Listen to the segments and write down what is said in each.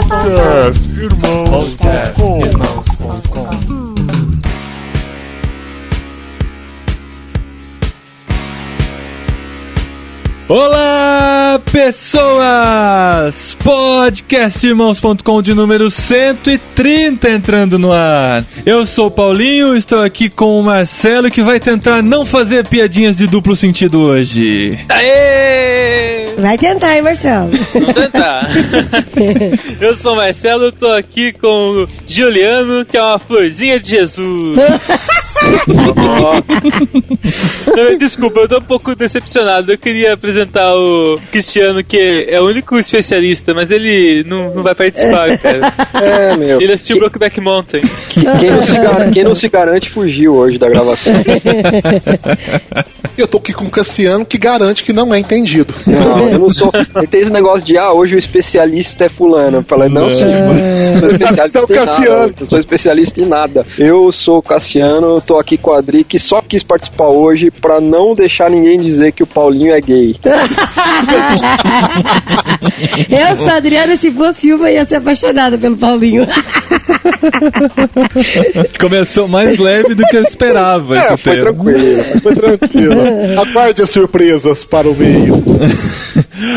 Podcastirmãos.com. Olá, pessoas! Podcastirmãos.com de número 130 entrando no ar. Eu sou o Paulinho, estou aqui com o Marcelo, que vai tentar não fazer piadinhas de duplo sentido hoje. Aê! Vai tentar, hein, Marcelo? Vamos tentar. Eu sou o Marcelo, tô aqui com o Juliano, que é uma florzinha de Jesus. Desculpa, eu tô um pouco decepcionado. Eu queria apresentar o Cristiano, que é o único especialista, mas ele não vai participar, cara. É, meu. Ele assistiu Brokeback Mountain. Quem não se garante fugiu hoje da gravação. Eu tô aqui com o Cassiano, que garante que não é entendido. Não, eu não sou. Tem esse negócio de, hoje o especialista é fulano. Eu falei, não, sou especialista em nada. Eu sou especialista em nada. Eu sou o Cassiano, tô aqui com a Adri, que só quis participar hoje pra não deixar ninguém dizer que o Paulinho é gay. Eu sou a Adriana, se fosse uma, ia ser apaixonada pelo Paulinho. Começou mais leve do que eu esperava. Esse Foi termo. tranquilo. Foi tranquilo. Aguarde as surpresas para o meio.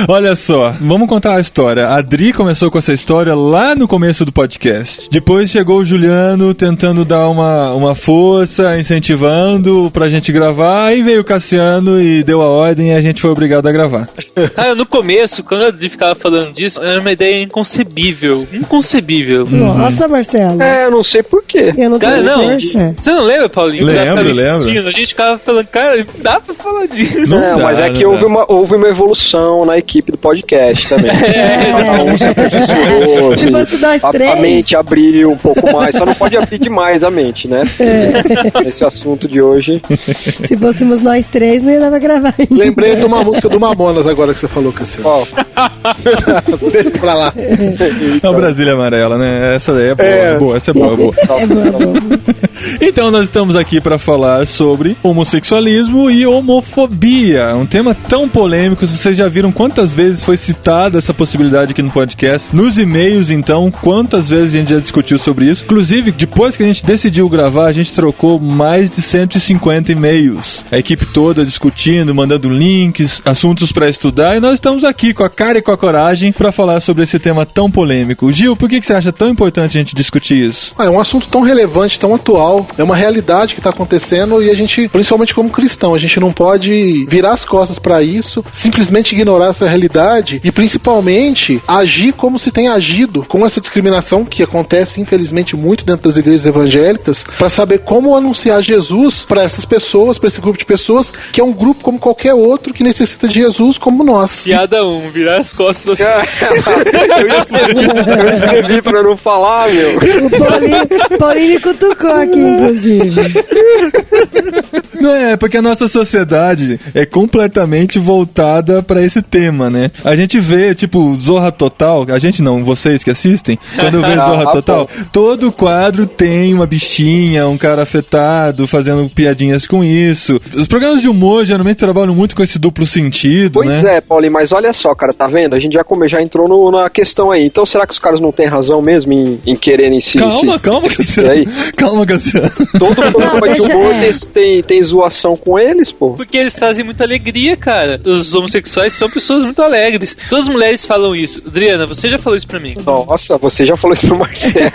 Olha só, vamos contar a história. A Adri começou com essa história lá no começo do podcast. Depois chegou o Juliano tentando dar uma força, incentivando pra gente gravar. Aí veio o Cassiano e deu a ordem e a gente foi obrigado a gravar. Cara, no começo, quando a Adri ficava falando disso, era uma ideia inconcebível. Inconcebível. Nossa, Marcelo. Eu não sei porquê. Eu não Cara, tenho não. força. Você não lembra, Paulinho? Lembro. A gente ficava falando, cara, dá pra falar disso. Não Não, dá, mas é não que dá. houve uma evolução na equipe do podcast também. Cada um se aperfeiçoou, Se fosse nós a três. mente abriu um pouco mais, só não pode abrir demais a mente, né? Esse assunto de hoje. Se fôssemos nós três, não ia dar pra gravar ainda. Lembrei de uma música do Mamonas agora que você falou, Cassiano. Ó, Deixa pra lá. É o Brasília Amarela, né? Essa daí é boa, essa é boa. É boa. Então nós estamos aqui para falar sobre homossexualismo e homofobia, um tema tão polêmico. Vocês já viram quantas vezes foi citada essa possibilidade aqui no podcast? Nos e-mails, então, quantas vezes a gente já discutiu sobre isso? Inclusive, depois que a gente decidiu gravar, a gente trocou mais de 150 e-mails. A equipe toda discutindo, mandando links, assuntos para estudar, e nós estamos aqui com a cara e com a coragem para falar sobre esse tema tão polêmico. Gil, por que você acha tão importante a gente discutir isso? É um assunto tão relevante, tão atual, é uma realidade que tá acontecendo e a gente, principalmente como cristão, a gente não pode virar as costas pra isso, simplesmente ignorar essa realidade e principalmente agir como se tem agido com essa discriminação que acontece infelizmente muito dentro das igrejas evangélicas, pra saber como anunciar Jesus pra essas pessoas, pra esse grupo de pessoas, que é um grupo como qualquer outro que necessita de Jesus como nós. Piada 1, virar as costas pra você. eu escrevi pra não falar, meu. O Paulinho me cutucou aqui, inclusive. Não é, porque a nossa sociedade é completamente voltada pra esse tema, né? A gente vê, tipo, Zorra Total, a gente não, vocês que assistem, quando vê Zorra Total, todo quadro tem uma bichinha, um cara afetado, fazendo piadinhas com isso. Os programas de humor geralmente trabalham muito com esse duplo sentido, Pois né? é, Paulinho, mas olha só, cara, tá vendo? A gente já entrou na questão aí. Então será que os caras não têm razão mesmo em quererem se... Calma, E Cassiano. aí? Calma, Cassiano. Todo programa de deixa- humor tem zoação com eles, pô. Porque eles trazem muita alegria, cara. Os homossexuais são pessoas muito alegres. Todas as mulheres falam isso. Adriana, você já falou isso pra mim. Nossa, você já falou isso pro Marcelo.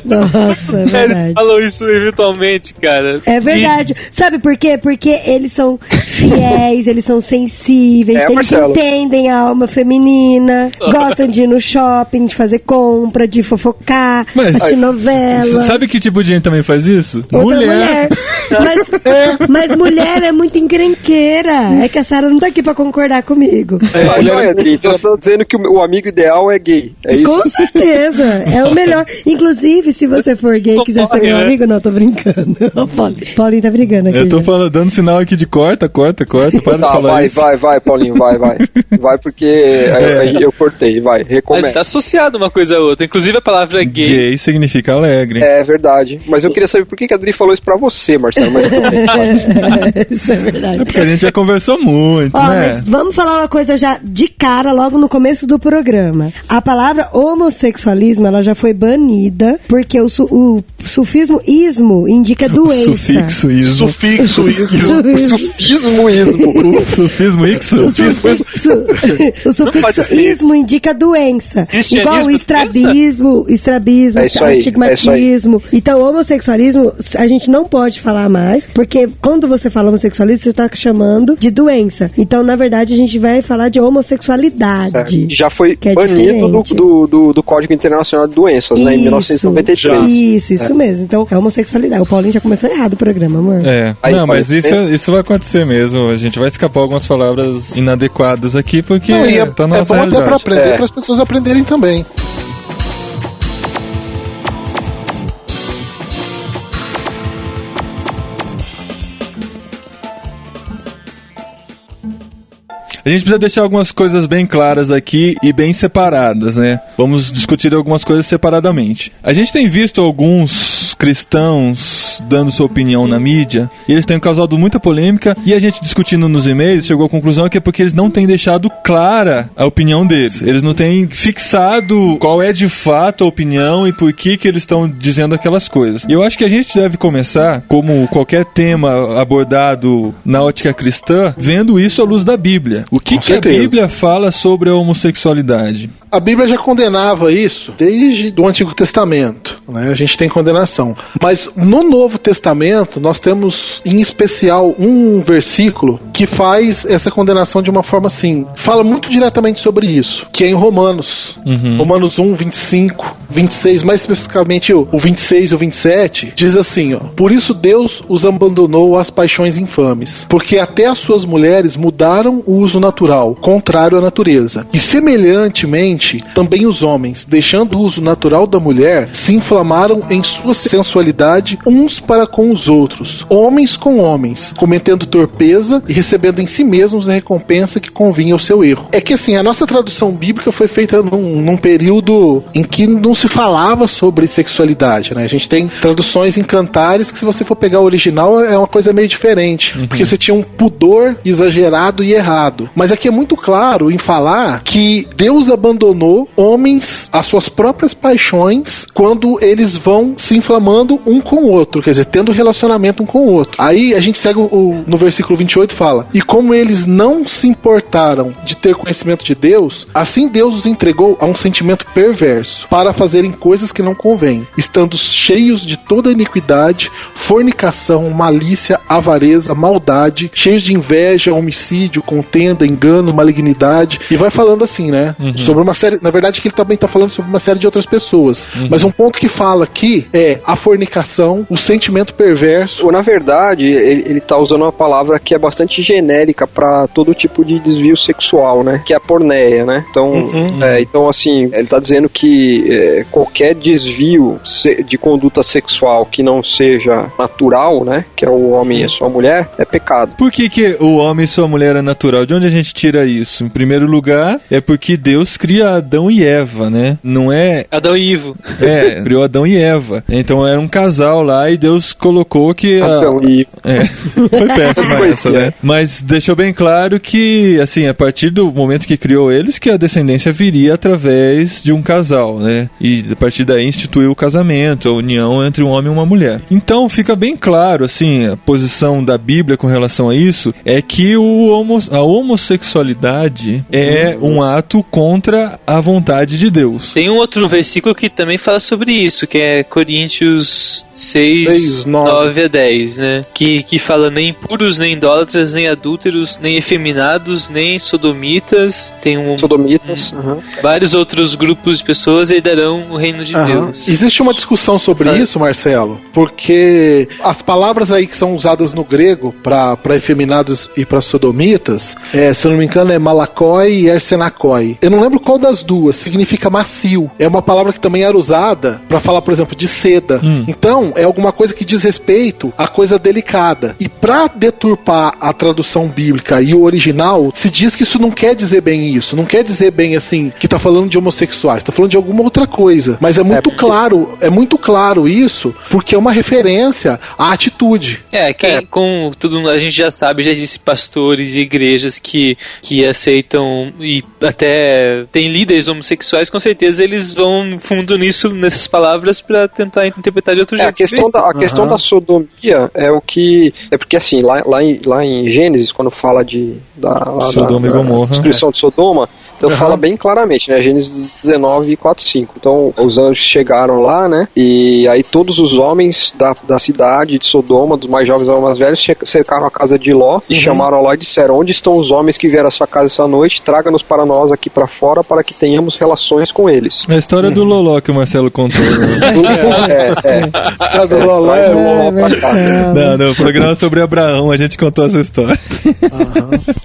Nossa, é Eles verdade. falam isso eventualmente, cara. É verdade. Sabe por quê? Porque eles são fiéis, eles são sensíveis, eles Marcelo. entendem a alma feminina, gostam de ir no shopping, de fazer compra, de fofocar, Mas- assistir novela. Sabe que tipo de gente também faz isso? Outra mulher. Mas mulher é muito encrenqueira. É que a Sarah não tá aqui pra concordar comigo. Mas, olha, Adri, então você tá dizendo que o amigo ideal é gay. É isso? Com certeza. É o melhor. Inclusive, se você for gay e quiser ser meu né? amigo, não, tô brincando. Paulinho tá brigando aqui. Eu tô já. falando, dando sinal aqui de corta, para de Tá, falar isso. vai, Paulinho, vai. Vai porque aí eu cortei, vai, Mas recomendo. tá associado uma coisa a outra. Inclusive a palavra gay. Gay significa alegre. É verdade. Mas eu queria saber por que a Adri falou isso pra você, Marcelo. Mas Isso é verdade. verdade. É porque a gente já conversou muito, Ó, né? mas vamos falar uma coisa já de cara, logo no começo do programa. A palavra homossexualismo, ela já foi banida, porque o sufismo ismo indica doença. Sufixo ismo. Sufixo ismo. Sufismo ismo. Sufismo ixo. O sufixo ismo indica doença. Cristianismo, Igual o estrabismo, É isso aí, astigmatismo. Então, homossexualismo, a gente não pode falar mais, porque quando você fala homossexualismo, você está chamando de doença. Então, na verdade, a gente vai falar de homossexualidade. Já foi que é banido diferente. do Código Internacional de Doenças, né, em 1993. Isso mesmo. Então, é homossexualidade. O Paulinho já começou errado o programa, amor. É, Aí, não, mas pode ser. isso vai acontecer mesmo. A gente vai escapar algumas palavras inadequadas aqui, porque Não, e tá na é nossa bom até pra realidade. aprender, para as pessoas aprenderem também. A gente precisa deixar algumas coisas bem claras aqui e bem separadas, né? Vamos discutir algumas coisas separadamente. A gente tem visto alguns cristãos dando sua opinião na mídia, e eles têm causado muita polêmica, e a gente discutindo nos e-mails chegou à conclusão que é porque eles não têm deixado clara a opinião deles. Eles não têm fixado qual é de fato a opinião e por que eles estão dizendo aquelas coisas. E eu acho que a gente deve começar, como qualquer tema abordado na ótica cristã, vendo isso à luz da Bíblia. O que a Bíblia fala sobre a homossexualididade? A Bíblia já condenava isso desde o Antigo Testamento, né? A gente tem condenação. Mas no Novo Testamento, nós temos em especial um versículo que faz essa condenação de uma forma assim, fala muito diretamente sobre isso, que é em Romanos. Romanos 1, 25, 26, mais especificamente o 26 e o 27, diz assim, ó: por isso Deus os abandonou às paixões infames, porque até as suas mulheres mudaram o uso natural, contrário à natureza. E semelhantemente, também os homens, deixando o uso natural da mulher, se inflamaram em sua sensualidade uns para com os outros, homens com homens, cometendo torpeza e recebendo em si mesmos a recompensa que convinha ao seu erro. É que assim, a nossa tradução bíblica foi feita num período em que não se falava sobre sexualidade, né? A gente tem traduções em Cantares que, se você for pegar o original, é uma coisa meio diferente, porque você tinha um pudor exagerado e errado. Mas aqui é muito claro em falar que Deus abandonou homens às suas próprias paixões quando eles vão se inflamando um com o outro, quer dizer, tendo relacionamento um com o outro. Aí a gente segue no versículo 28, fala: e como eles não se importaram de ter conhecimento de Deus, assim Deus os entregou a um sentimento perverso para fazerem coisas que não convêm, estando cheios de toda iniquidade, fornicação, malícia, avareza, maldade, cheios de inveja, homicídio, contenda, engano, malignidade, e vai falando assim, né? Sobre uma série, na verdade que ele também está falando sobre uma série de outras pessoas, mas um ponto que fala aqui é a fornicação, o sentimento perverso. Ou, na verdade, ele tá usando uma palavra que é bastante genérica para todo tipo de desvio sexual, né? Que é a porneia, né? Então, então assim, ele tá dizendo que qualquer desvio de conduta sexual que não seja natural, né? Que é o homem e a sua mulher, é pecado. Por que o homem e sua mulher é natural? De onde a gente tira isso? Em primeiro lugar, é porque Deus cria Adão e Eva, né? Não é... Adão e Ivo. Criou Adão e Eva. Então era um casal lá e Deus colocou que... Adão e Ivo. Foi péssima essa, né? Mas deixou bem claro que, assim, a partir do momento que criou eles, que a descendência viria através de um casal, né? E a partir daí instituiu o casamento, a união entre um homem e uma mulher. Então fica bem claro, assim, a posição da Bíblia com relação a isso é que a homossexualidade é um ato contra a vontade de Deus. Tem um outro versículo que também fala sobre isso, que é Coríntios 6, 9 a 10, né? Que fala: nem impuros, nem idólatras, nem adúlteros, nem efeminados, nem sodomitas. Tem sodomitas. Vários outros grupos de pessoas herdarão o reino de Deus. Existe uma discussão sobre isso, Marcelo, porque as palavras aí que são usadas no grego para efeminados e para sodomitas, se eu não me engano, é malakoi e ersenakoi. Eu não lembro qual das duas significa macio. É uma palavra que também era usada para falar, por exemplo, de seda. Então, é alguma coisa que diz respeito a coisa delicada. E para deturpar a tradução bíblica e o original, se diz que isso não quer dizer bem isso. Não quer dizer bem, assim, que tá falando de homossexuais. Tá falando de alguma outra coisa. Mas é muito claro isso, porque é uma referência à atitude. Com tudo a gente já sabe, já existem pastores e igrejas que aceitam e até tem líderes homossexuais, com certeza eles vão fundo nessas palavras para tentar interpretar de outro jeito. A questão da sodomia é o que... É porque assim, lá em Gênesis, quando fala Sodoma e Gomorra, descrição de Sodoma, então fala bem claramente, né? Gênesis 19, 4, 5. Então, os anjos chegaram lá, né? E aí todos os homens da cidade de Sodoma, dos mais jovens aos mais velhos, cercaram a casa de Ló e chamaram Ló e disseram: onde estão os homens que vieram à sua casa essa noite? Traga-nos para nós aqui para fora para que tenhamos relações com eles. É a história do Loló que o Marcelo contou. Né? A do Loló é o Não, o programa sobre Abraão, a gente contou essa história.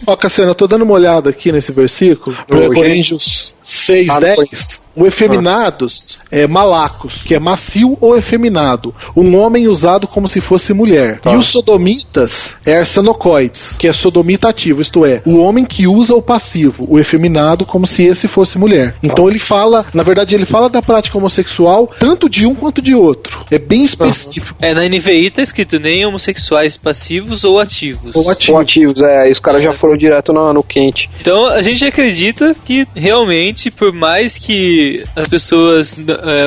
Ó, Cassiano, eu tô dando uma olhada aqui nesse versículo, Coríntios 6, 10. O efeminados é malacos, que é macio ou efeminado, um homem usado como se fosse mulher. E os sodomitas é arsenocoides, que é sodomita ativo, isto é, o homem que usa o passivo, o efeminado, como se esse fosse mulher. Então ele fala, na verdade ele fala da prática homossexual tanto de um quanto de outro. É bem específico. Na NVI tá escrito nem homossexuais passivos ou ativos. Ou ativos, e os caras já foram direto no quente. Então a gente acredita que realmente, por mais que as pessoas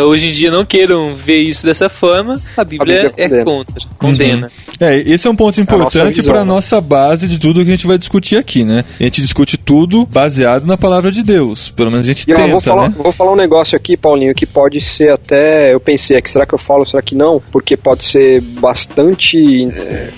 hoje em dia não queiram ver isso dessa forma, a Bíblia é condena. Esse é um ponto importante para a nossa base de tudo que a gente vai discutir aqui, né? A gente discute tudo baseado na palavra de Deus. Pelo menos a gente tenta, vou falar um negócio aqui, Paulinho, que pode ser até... Eu pensei aqui, será que eu falo, será que não? Porque pode ser bastante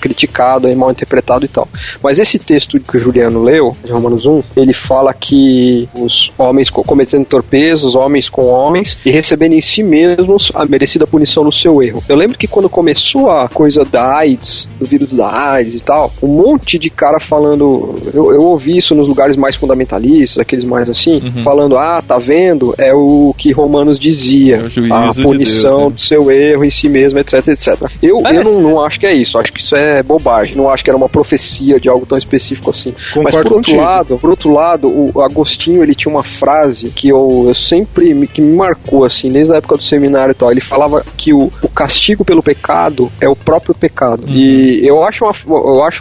criticado e mal interpretado e tal. Mas esse texto que o Juliano leu, de Romanos 1, ele fala que os homens cometendo torpeza, os homens com homens, e recebendo em si mesmos a merecida punição no seu erro. Eu lembro que quando começou a coisa da AIDS, do vírus da AIDS e tal, um monte de cara falando, eu ouvi isso nos lugares mais fundamentalistas, aqueles mais assim, falando, tá vendo? É o que Romanos dizia, a punição de Deus, do seu erro em si mesmo, etc, etc. Eu não acho que é isso, acho que isso é bobagem, não acho que era uma profecia de algo tão específico assim. Concordo. Mas por outro lado, o Agostinho, ele tinha uma frase que eu sempre que me marcou, assim, desde a época do seminário e tal. Ele falava que o castigo pelo pecado é o próprio pecado. E eu acho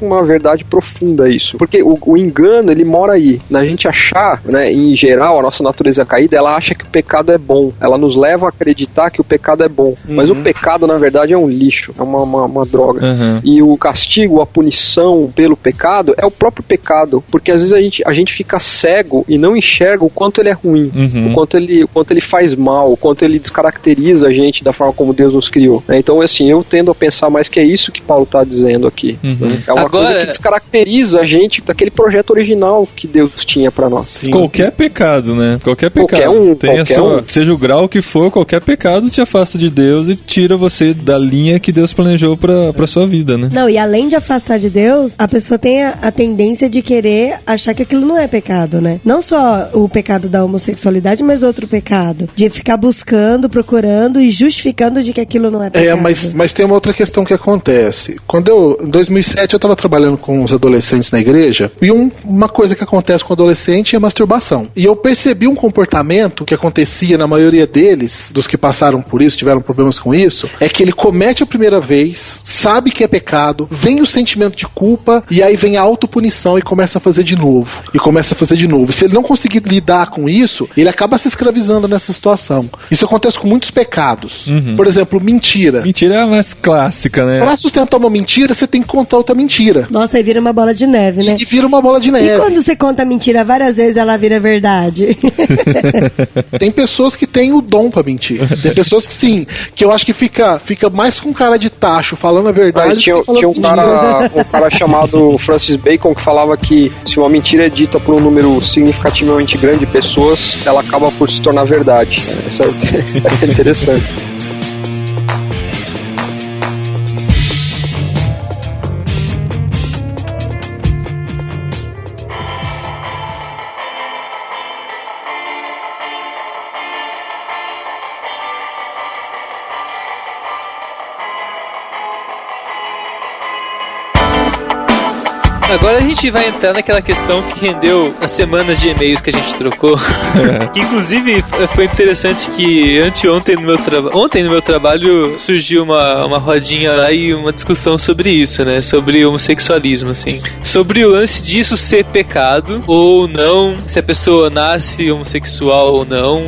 uma verdade profunda isso. Porque o engano, ele mora aí. Na gente achar, né, em geral, a nossa natureza caída, ela acha que o pecado é bom. Ela nos leva a acreditar que o pecado é bom. Mas o pecado, na verdade, é um lixo. É uma droga. E o castigo, a punição pelo pecado é o próprio pecado. Porque às vezes a gente fica cego e não enxerga o quanto ele é ruim. O quanto ele faz mal, o quanto ele descaracteriza a gente da forma como Deus nos criou. Então, assim, eu tendo a pensar mais que é isso que Paulo está dizendo aqui. É uma coisa que descaracteriza a gente daquele projeto original que Deus tinha para nós. Sim. Qualquer pecado, né? Qualquer pecado. Seja o grau que for, qualquer pecado te afasta de Deus e tira você da linha que Deus planejou pra sua vida, né? Não, e além de afastar de Deus, a pessoa tem a tendência de querer achar que aquilo não é pecado, né? Não só o pecado da homossexualidade, mas outro pecado. De ficar buscando, procurando e justificando de que aquilo não é pecado. Mas tem uma outra questão que acontece. Em 2007, eu estava trabalhando com os adolescentes na igreja, e uma coisa que acontece com o adolescente é masturbação. E eu percebi um comportamento que acontecia na maioria deles, dos que passaram por isso, tiveram problemas com isso, é que ele comete a primeira vez, sabe que é pecado, vem o sentimento de culpa, e aí vem a autopunição e começa a fazer de novo. E se ele não conseguir lidar com isso, ele acaba se escravizando nessa situação. Isso acontece com muitos pecados. Por exemplo, mentira. Mentira é a mais clássica, né? Pra sustentar uma mentira, você tem que contar outra mentira. Nossa, aí vira uma bola de neve, né? E vira uma bola de neve. E quando você conta mentira várias vezes, ela vira verdade? Tem pessoas que têm o dom pra mentir. Tem pessoas que sim, que eu acho que fica mais com cara de tacho falando a verdade. Tinha um cara chamado Francis Bacon que falava que se uma mentira é dita por um número significativamente grande de pessoas, ela acaba por se tornar verdade. Isso é interessante. Agora a gente vai entrar naquela questão que rendeu as semanas de e-mails que a gente trocou. Que inclusive foi interessante que ontem no meu trabalho surgiu uma rodinha lá e uma discussão sobre isso, né? Sobre homossexualismo, assim. Sobre o lance disso ser pecado ou não, se a pessoa nasce homossexual ou não.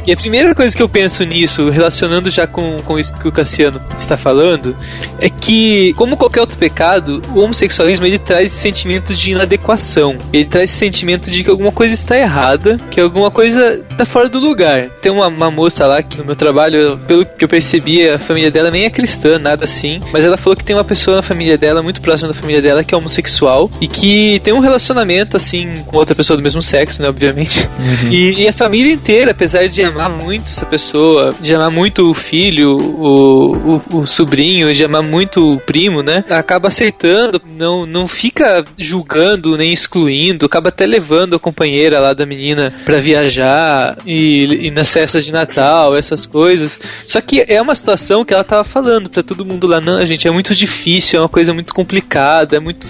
E a primeira coisa que eu penso nisso, relacionando já com isso que o Cassiano está falando, é que, como qualquer outro pecado, o homossexualismo ele traz esse sentimento de inadequação. Ele traz esse sentimento de que alguma coisa está errada, que alguma coisa está fora do lugar. Tem uma moça lá que no meu trabalho, pelo que eu percebi, a família dela nem é cristã, nada assim, mas ela falou que tem uma pessoa na família dela, muito próxima da família dela, que é homossexual e que tem um relacionamento assim com outra pessoa do mesmo sexo, né, obviamente. E a família inteira, apesar de amar muito essa pessoa, de amar muito o filho, o sobrinho, de amar muito o primo, né, acaba aceitando, não fica julgando nem excluindo, acaba até levando a companheira lá da menina pra viajar e nas festas de Natal, essas coisas. Só que é uma situação que ela tava falando pra todo mundo lá, não, gente, é muito difícil, é uma coisa muito complicada, é muito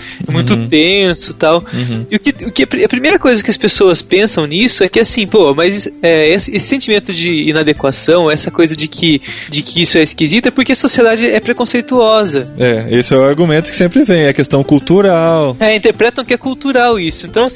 tenso e tal. E a primeira coisa que as pessoas pensam nisso é que assim, pô, mas esse sentimento de inadequação, essa coisa de que isso é esquisito, é porque a sociedade é preconceituosa. Esse é o argumento que sempre vem, é a questão cultural. Interpretam que é cultural isso. Então,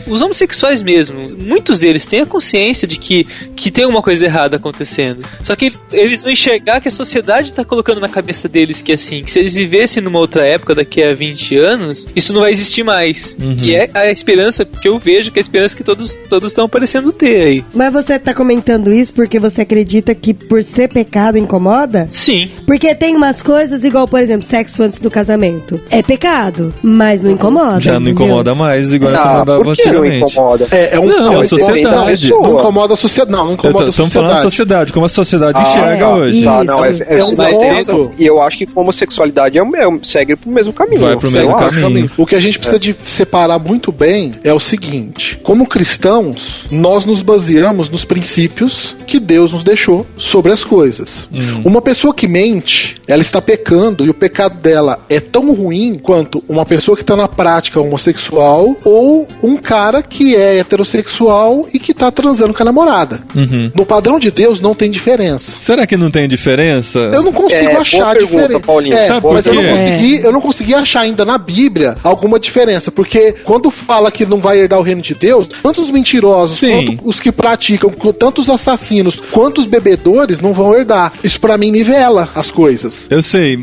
os homossexuais mesmo, muitos deles têm a consciência de que tem alguma coisa errada acontecendo. Só que eles vão enxergar que a sociedade está colocando na cabeça deles que assim, que se eles vivessem numa outra época, daqui a 20 anos, isso não vai existir mais. Que é a esperança que eu vejo, que é a esperança que todos estão parecendo ter aí. Mas você tá comentando isso porque você acredita que por ser pecado incomoda? Sim. Porque tem umas coisas igual, por exemplo, sexo antes do casamento. É pecado, mas não incomoda. Já não incomoda mais, igual incomodava antigamente. Não incomoda? A sociedade. Não incomoda a sociedade. Não incomoda a sociedade. Estamos falando da sociedade, como a sociedade enxerga hoje. É um ponto. E eu acho que a homossexualidade segue pro mesmo caminho. Vai pro mesmo caminho. O que a gente precisa de separar muito bem é o seguinte: como cristãos, nós nos baseamos nos princípios que Deus nos deixou sobre as coisas. Uma pessoa que mente, ela está pecando, e o pecado dela é tão ruim quanto uma pessoa que está na prática homossexual ou um cara que é heterossexual e que está transando com a namorada. No padrão de Deus não tem diferença. Será que não tem diferença? Eu não consigo achar diferença. Sabe por mas quê? eu não consegui achar ainda na Bíblia alguma diferença, porque quando fala que não vai herdar o reino de Deus, tanto os mentirosos, quanto os que praticam, tanto os assassinos, quanto os bebedores não vão herdar. Isso pra mim nivela as coisas. Eu sei,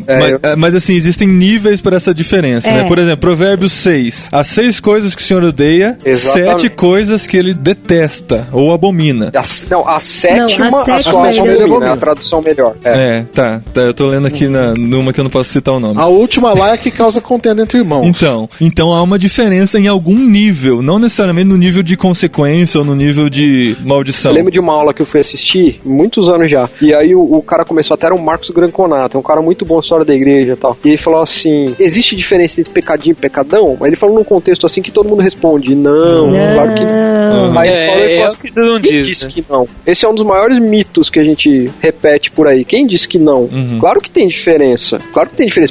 mas assim, existem níveis para essa diferença, né? Por exemplo, Provérbios 6. As 6 coisas que o Senhor odeia, 7 coisas que ele detesta ou abomina. A sétima, a tradução melhor. Tá. Eu tô lendo aqui numa que eu não posso citar o nome. A última lá é que causa contenda entre irmãos. Então há uma diferença em algum nível, não necessariamente no nível de consequência ou no nível de maldição. Eu lembro de uma aula que eu fui assistir, muitos anos já, e aí o cara começou, até era o Marcos Granconato, um cara muito bom, história da igreja e tal, e ele falou assim, existe diferença entre pecadinho e pecadão? Mas ele falou num contexto assim que todo mundo responde, não. Claro que não. Aí ele falou assim, quem disse que não? Esse é um dos maiores mitos que a gente repete por aí. Quem disse que não? Claro que tem diferença.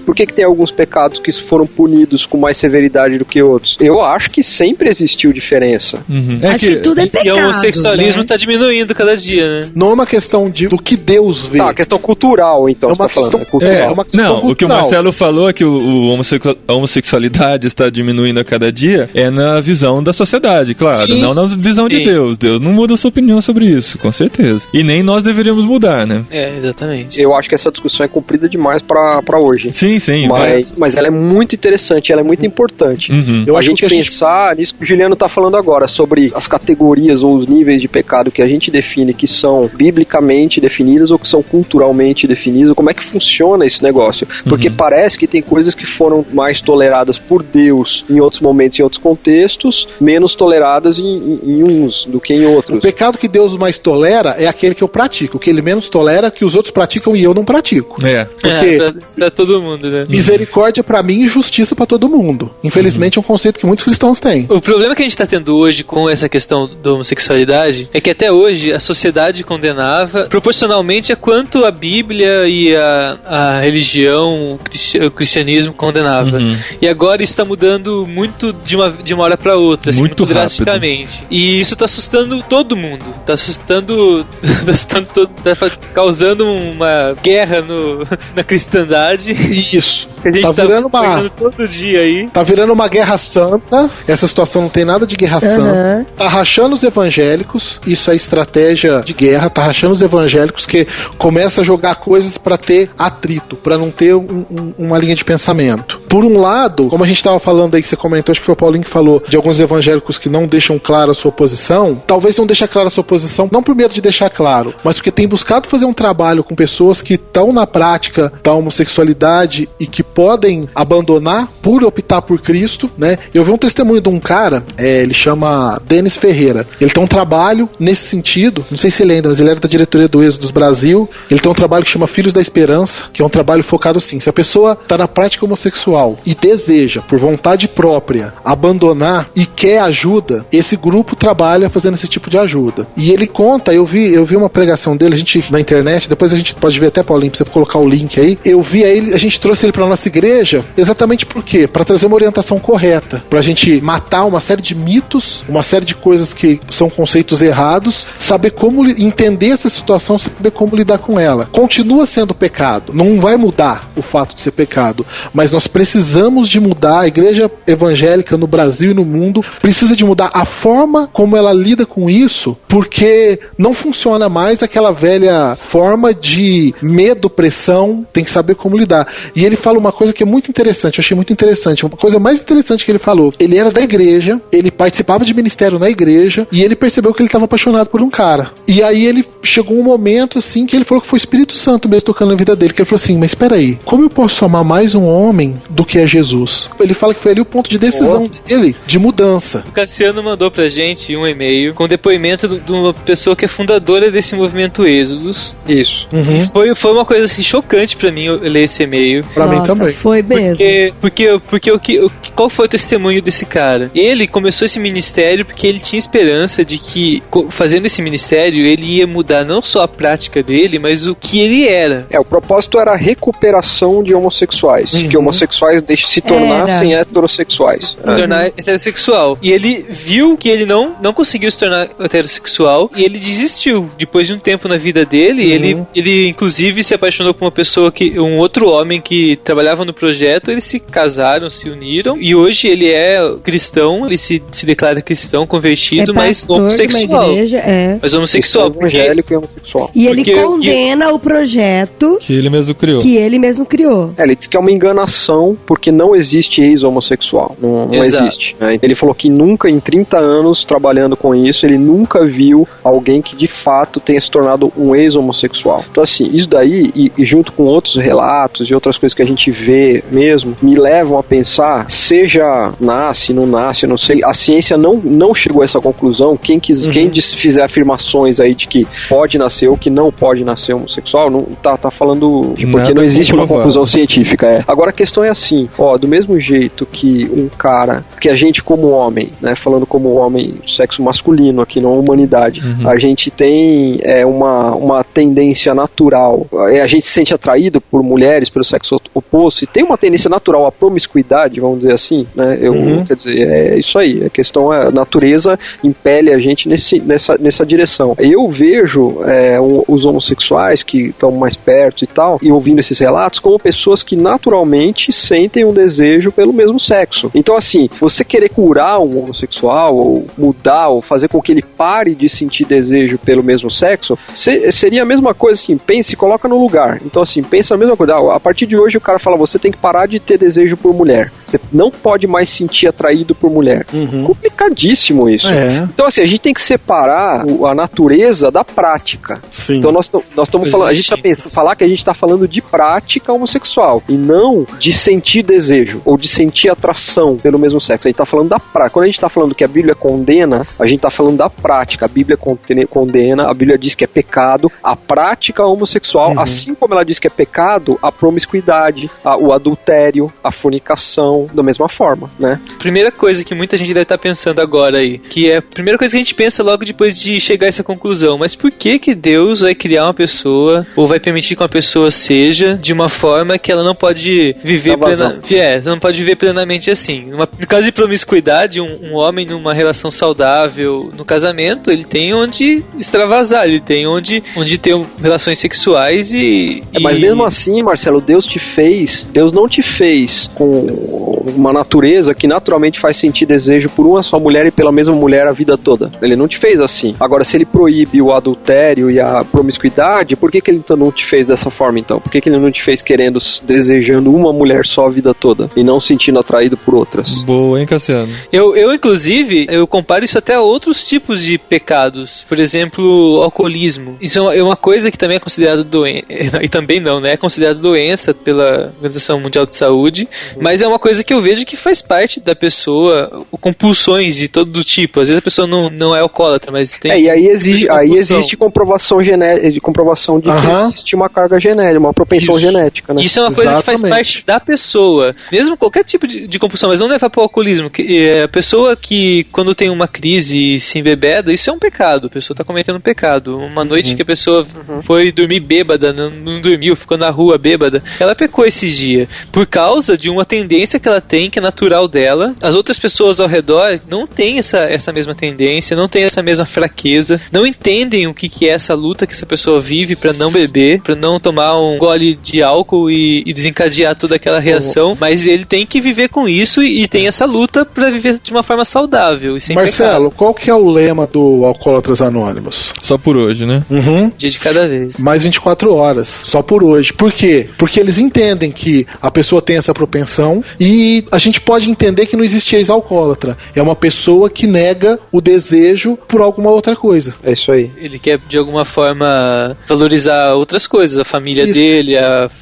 Por que tem alguns pecados que foram punidos com mais severidade do que outros? Eu acho que sempre existiu diferença. Acho que tudo é pecado. E o homossexualismo tá diminuindo cada dia, né? Não é uma questão do que Deus vê. Tá, questão cultural, então. É uma questão cultural. O que o Marcelo falou é que a homossexualidade está diminuindo a cada dia é na visão da sociedade, claro. Sim. Não na visão de Deus. Deus não muda a sua opinião sobre isso, com certeza. E nem nós deveríamos mudar, né? Exatamente. Eu acho que essa discussão é comprida demais pra hoje. Sim. Mas ela é muito interessante, ela é muito importante. Eu a gente pensar nisso que o Juliano tá falando agora, sobre as categorias ou os níveis de pecado que a gente define, que são biblicamente definidas ou que são culturalmente definidas, como é que funciona esse negócio? Porque parece que tem coisas que foram mais toleradas por Deus em outros momentos, em outros contextos, menos toleradas em uns do que em outros. O pecado que Deus mais tolera é aquele que eu pratico. O que ele menos tolera é que os outros praticam e eu não pratico. Porque pra todo mundo, né? Misericórdia pra mim e justiça pra todo mundo. Infelizmente é um conceito que muitos cristãos têm. O problema que a gente tá tendo hoje com essa questão da homossexualidade é que até hoje a sociedade condenava proporcionalmente a quanto a Bíblia e a religião, o cristianismo condenava. E agora agora está mudando muito de uma hora para outra, assim, muito drasticamente. E isso tá assustando todo mundo. Tá causando uma guerra na cristandade. Isso. Que a gente tá virando todo dia aí. Tá virando uma guerra santa. Essa situação não tem nada de guerra santa. Tá rachando os evangélicos. Isso é estratégia de guerra. Tá rachando os evangélicos, que começa a jogar coisas pra ter atrito, pra não ter uma linha de pensamento. Por um lado, como a gente tava falando aí, que você comentou, acho que foi o Paulinho que falou, de alguns evangélicos que não deixam clara a sua posição, talvez não deixa clara a sua posição, não por medo de deixar claro, mas porque tem buscado fazer um trabalho com pessoas que estão na prática da homossexualidade e que podem abandonar por optar por Cristo, né? Eu vi um testemunho de um cara, ele chama Denis Ferreira. Ele tem um trabalho nesse sentido, não sei se você lembra, mas ele era da diretoria do Êxodos Brasil. Ele tem um trabalho que chama Filhos da Esperança, que é um trabalho focado assim, se a pessoa está na prática homossexual e deseja, por vontade própria, abandonar e quer ajuda, esse grupo trabalha fazendo esse tipo de ajuda. E ele conta, eu vi uma pregação dele, a gente na internet, depois a gente pode ver até, Paulinho, pra você colocar o link aí. Eu vi aí, a gente trouxe ele pra nossa igreja, exatamente por quê? Pra trazer uma orientação correta, pra gente matar uma série de mitos, uma série de coisas que são conceitos errados, saber como entender essa situação, saber como lidar com ela. Continua sendo pecado, não vai mudar o fato de ser pecado, mas nós precisamos de mudar. A igreja evangélica no Brasil e no mundo precisa de mudar a forma como ela lida com isso, porque não funciona mais aquela velha forma de medo, pressão, tem que saber como lidar. E ele fala uma coisa que é muito interessante, eu achei muito interessante, uma coisa mais interessante que ele falou. Ele era da igreja, ele participava de ministério na igreja, e ele percebeu que ele estava apaixonado por um cara. E aí ele chegou um momento assim que ele falou que foi o Espírito Santo mesmo tocando na vida dele, que ele falou assim, mas espera aí, como eu posso amar mais um homem do que a Jesus? Ele fala que foi ali o ponto de decisão dele, de mudança. O Cassiano mandou pra gente um e-mail com depoimento de uma pessoa que é fundadora desse movimento Êxodos. Isso. Foi uma coisa assim chocante pra mim ler esse e-mail. Pra mim também. Foi mesmo. Porque qual foi o testemunho desse cara? Ele começou esse ministério porque ele tinha esperança de que, fazendo esse ministério, ele ia mudar não só a prática dele, mas o que ele era. O propósito era a recuperação de homossexuais, que homossexuais se tornassem heterossexuais. Se tornar heterossexual. E ele viu que ele não conseguiu se tornar heterossexual e ele desistiu. Depois de um tempo na vida dele, ele inclusive se apaixonou por um outro homem que trabalhava no projeto, eles se casaram, se uniram, e hoje ele é cristão, ele se declara cristão, convertido, mas homossexual. Igreja, mas homossexual. Evangélico e homossexual. E ele condena o projeto que ele mesmo criou. Ele diz que é uma enganação, porque não existe ex-homossexual. Não existe. Ele falou que nunca, em 30 anos trabalhando com isso, ele nunca viu alguém que de fato tenha se tornado um ex-homossexual. Então assim, isso daí, e junto com outros relatos e outras coisas que a gente vê mesmo, me levam a pensar, seja nasce, não sei, a ciência não chegou a essa conclusão. Quem fizer afirmações aí de que pode nascer ou que não pode nascer homossexual, não tá falando de porque não existe uma conclusão científica. Agora a questão é assim, do mesmo jeito que um cara, que a gente como homem, né, falando como homem, sexo masculino aqui na humanidade, a gente tem uma tendência natural, a gente se sente atraído por mulheres, pelo sexo oposto, e tem uma tendência natural à promiscuidade, vamos dizer assim, né, quer dizer, é isso aí, a questão é a natureza impele a gente nessa direção. Eu vejo os homossexuais que estão mais perto e tal, e ouvindo esses relatos, como pessoas que naturalmente sentem um desejo pelo mesmo sexo. Então assim, você querer curar um homossexual, ou mudar, ou fazer com que ele pare de sentir desejo pelo mesmo sexo, seria a mesma coisa assim, pensa e coloca no lugar. Então assim, pensa a mesma coisa, a partir de hoje o cara fala, você tem que parar de ter desejo por mulher, você não pode mais sentir atraído por mulher. Complicadíssimo isso. Então assim, a gente tem que separar a natureza da prática. Sim. Então nós estamos falando, a gente tá pensando, falar que a gente está falando de prática homossexual e não de sentir desejo ou de sentir atração pelo mesmo sexo. A gente está falando da prática. Quando a gente está falando que a Bíblia condena, a gente está falando da prática. A Bíblia condena, a Bíblia diz que é pecado a prática homossexual, assim como ela diz que é pecado a promiscuidade, o adultério, a fornicação, não da mesma forma, né? Primeira coisa que muita gente deve estar pensando agora aí, que é a primeira coisa que a gente pensa logo depois de chegar a essa conclusão, mas por que Deus vai criar uma pessoa, ou vai permitir que uma pessoa seja de uma forma que ela não pode viver não pode viver plenamente assim? No caso de promiscuidade, um homem numa relação saudável no casamento, ele tem onde extravasar, ele tem onde ter relações sexuais Mas mesmo assim, Marcelo, Deus não te fez com uma natureza que naturalmente faz sentir desejo por uma só mulher e pela mesma mulher a vida toda. Ele não te fez assim. Agora, se ele proíbe o adultério e a promiscuidade, por que ele então não te fez dessa forma, então? Por que ele não te fez desejando uma mulher só a vida toda e não sentindo atraído por outras? Boa, hein, Cassiano? Eu inclusive, comparo isso até a outros tipos de pecados. Por exemplo, alcoolismo. Isso é uma coisa que também é considerada doença. E também não, né? É considerada doença pela Organização Mundial de Saúde. Mas é uma coisa que eu vejo que faz parte da pessoa, compulsões de todo tipo. Às vezes a pessoa não é alcoólatra, mas tem... E aí existe comprovação genética, de que existe uma carga genética, uma propensão genética, né? Isso é uma coisa que faz parte da pessoa. Mesmo qualquer tipo de compulsão, mas não levar para o alcoolismo. A pessoa que, quando tem uma crise e se embebeda, isso é um pecado. A pessoa está cometendo um pecado. Uma noite que a pessoa foi dormir bêbada, não dormiu, ficou na rua bêbada, ela pecou esses dias. Por causa de uma tendência que ela tem, que é natural dela. As outras pessoas ao redor não têm essa mesma tendência, não têm essa mesma fraqueza, não entendem o que é essa luta que essa pessoa vive para não beber, para não tomar um gole de álcool e desencadear toda aquela reação, mas ele tem que viver com isso e tem essa luta para viver de uma forma saudável e sem Marcelo, pecado. qual que é o lema do Alcoólatras Anônimos? Só por hoje, né? Dia de cada vez. Mais 24 horas, só por hoje. Por quê? Porque eles entendem que a pessoa tem essa propensão e a gente pode entender que não existe ex-alcoólatra. É uma pessoa que nega o desejo por alguma outra coisa. É isso aí. Ele quer, de alguma forma, valorizar outras coisas, a família dele,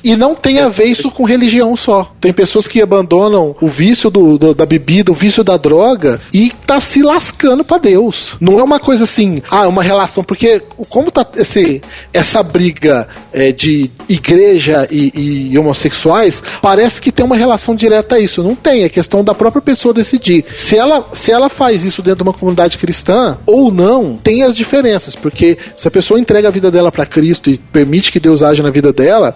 E não tem a ver isso com religião só. Tem pessoas que abandonam o vício da bebida, o vício da droga e tá se lascando pra Deus. Não é uma coisa assim, uma relação, porque como tá essa briga de igreja e homossexuais, parece que tem uma relação direta a isso. Não tem, é questão da própria pessoa decidir. Se ela faz isso dentro de uma comunidade cristã ou não, tem as diferenças, porque se a pessoa entrega a vida dela pra Cristo e permite que Deus age na vida dela,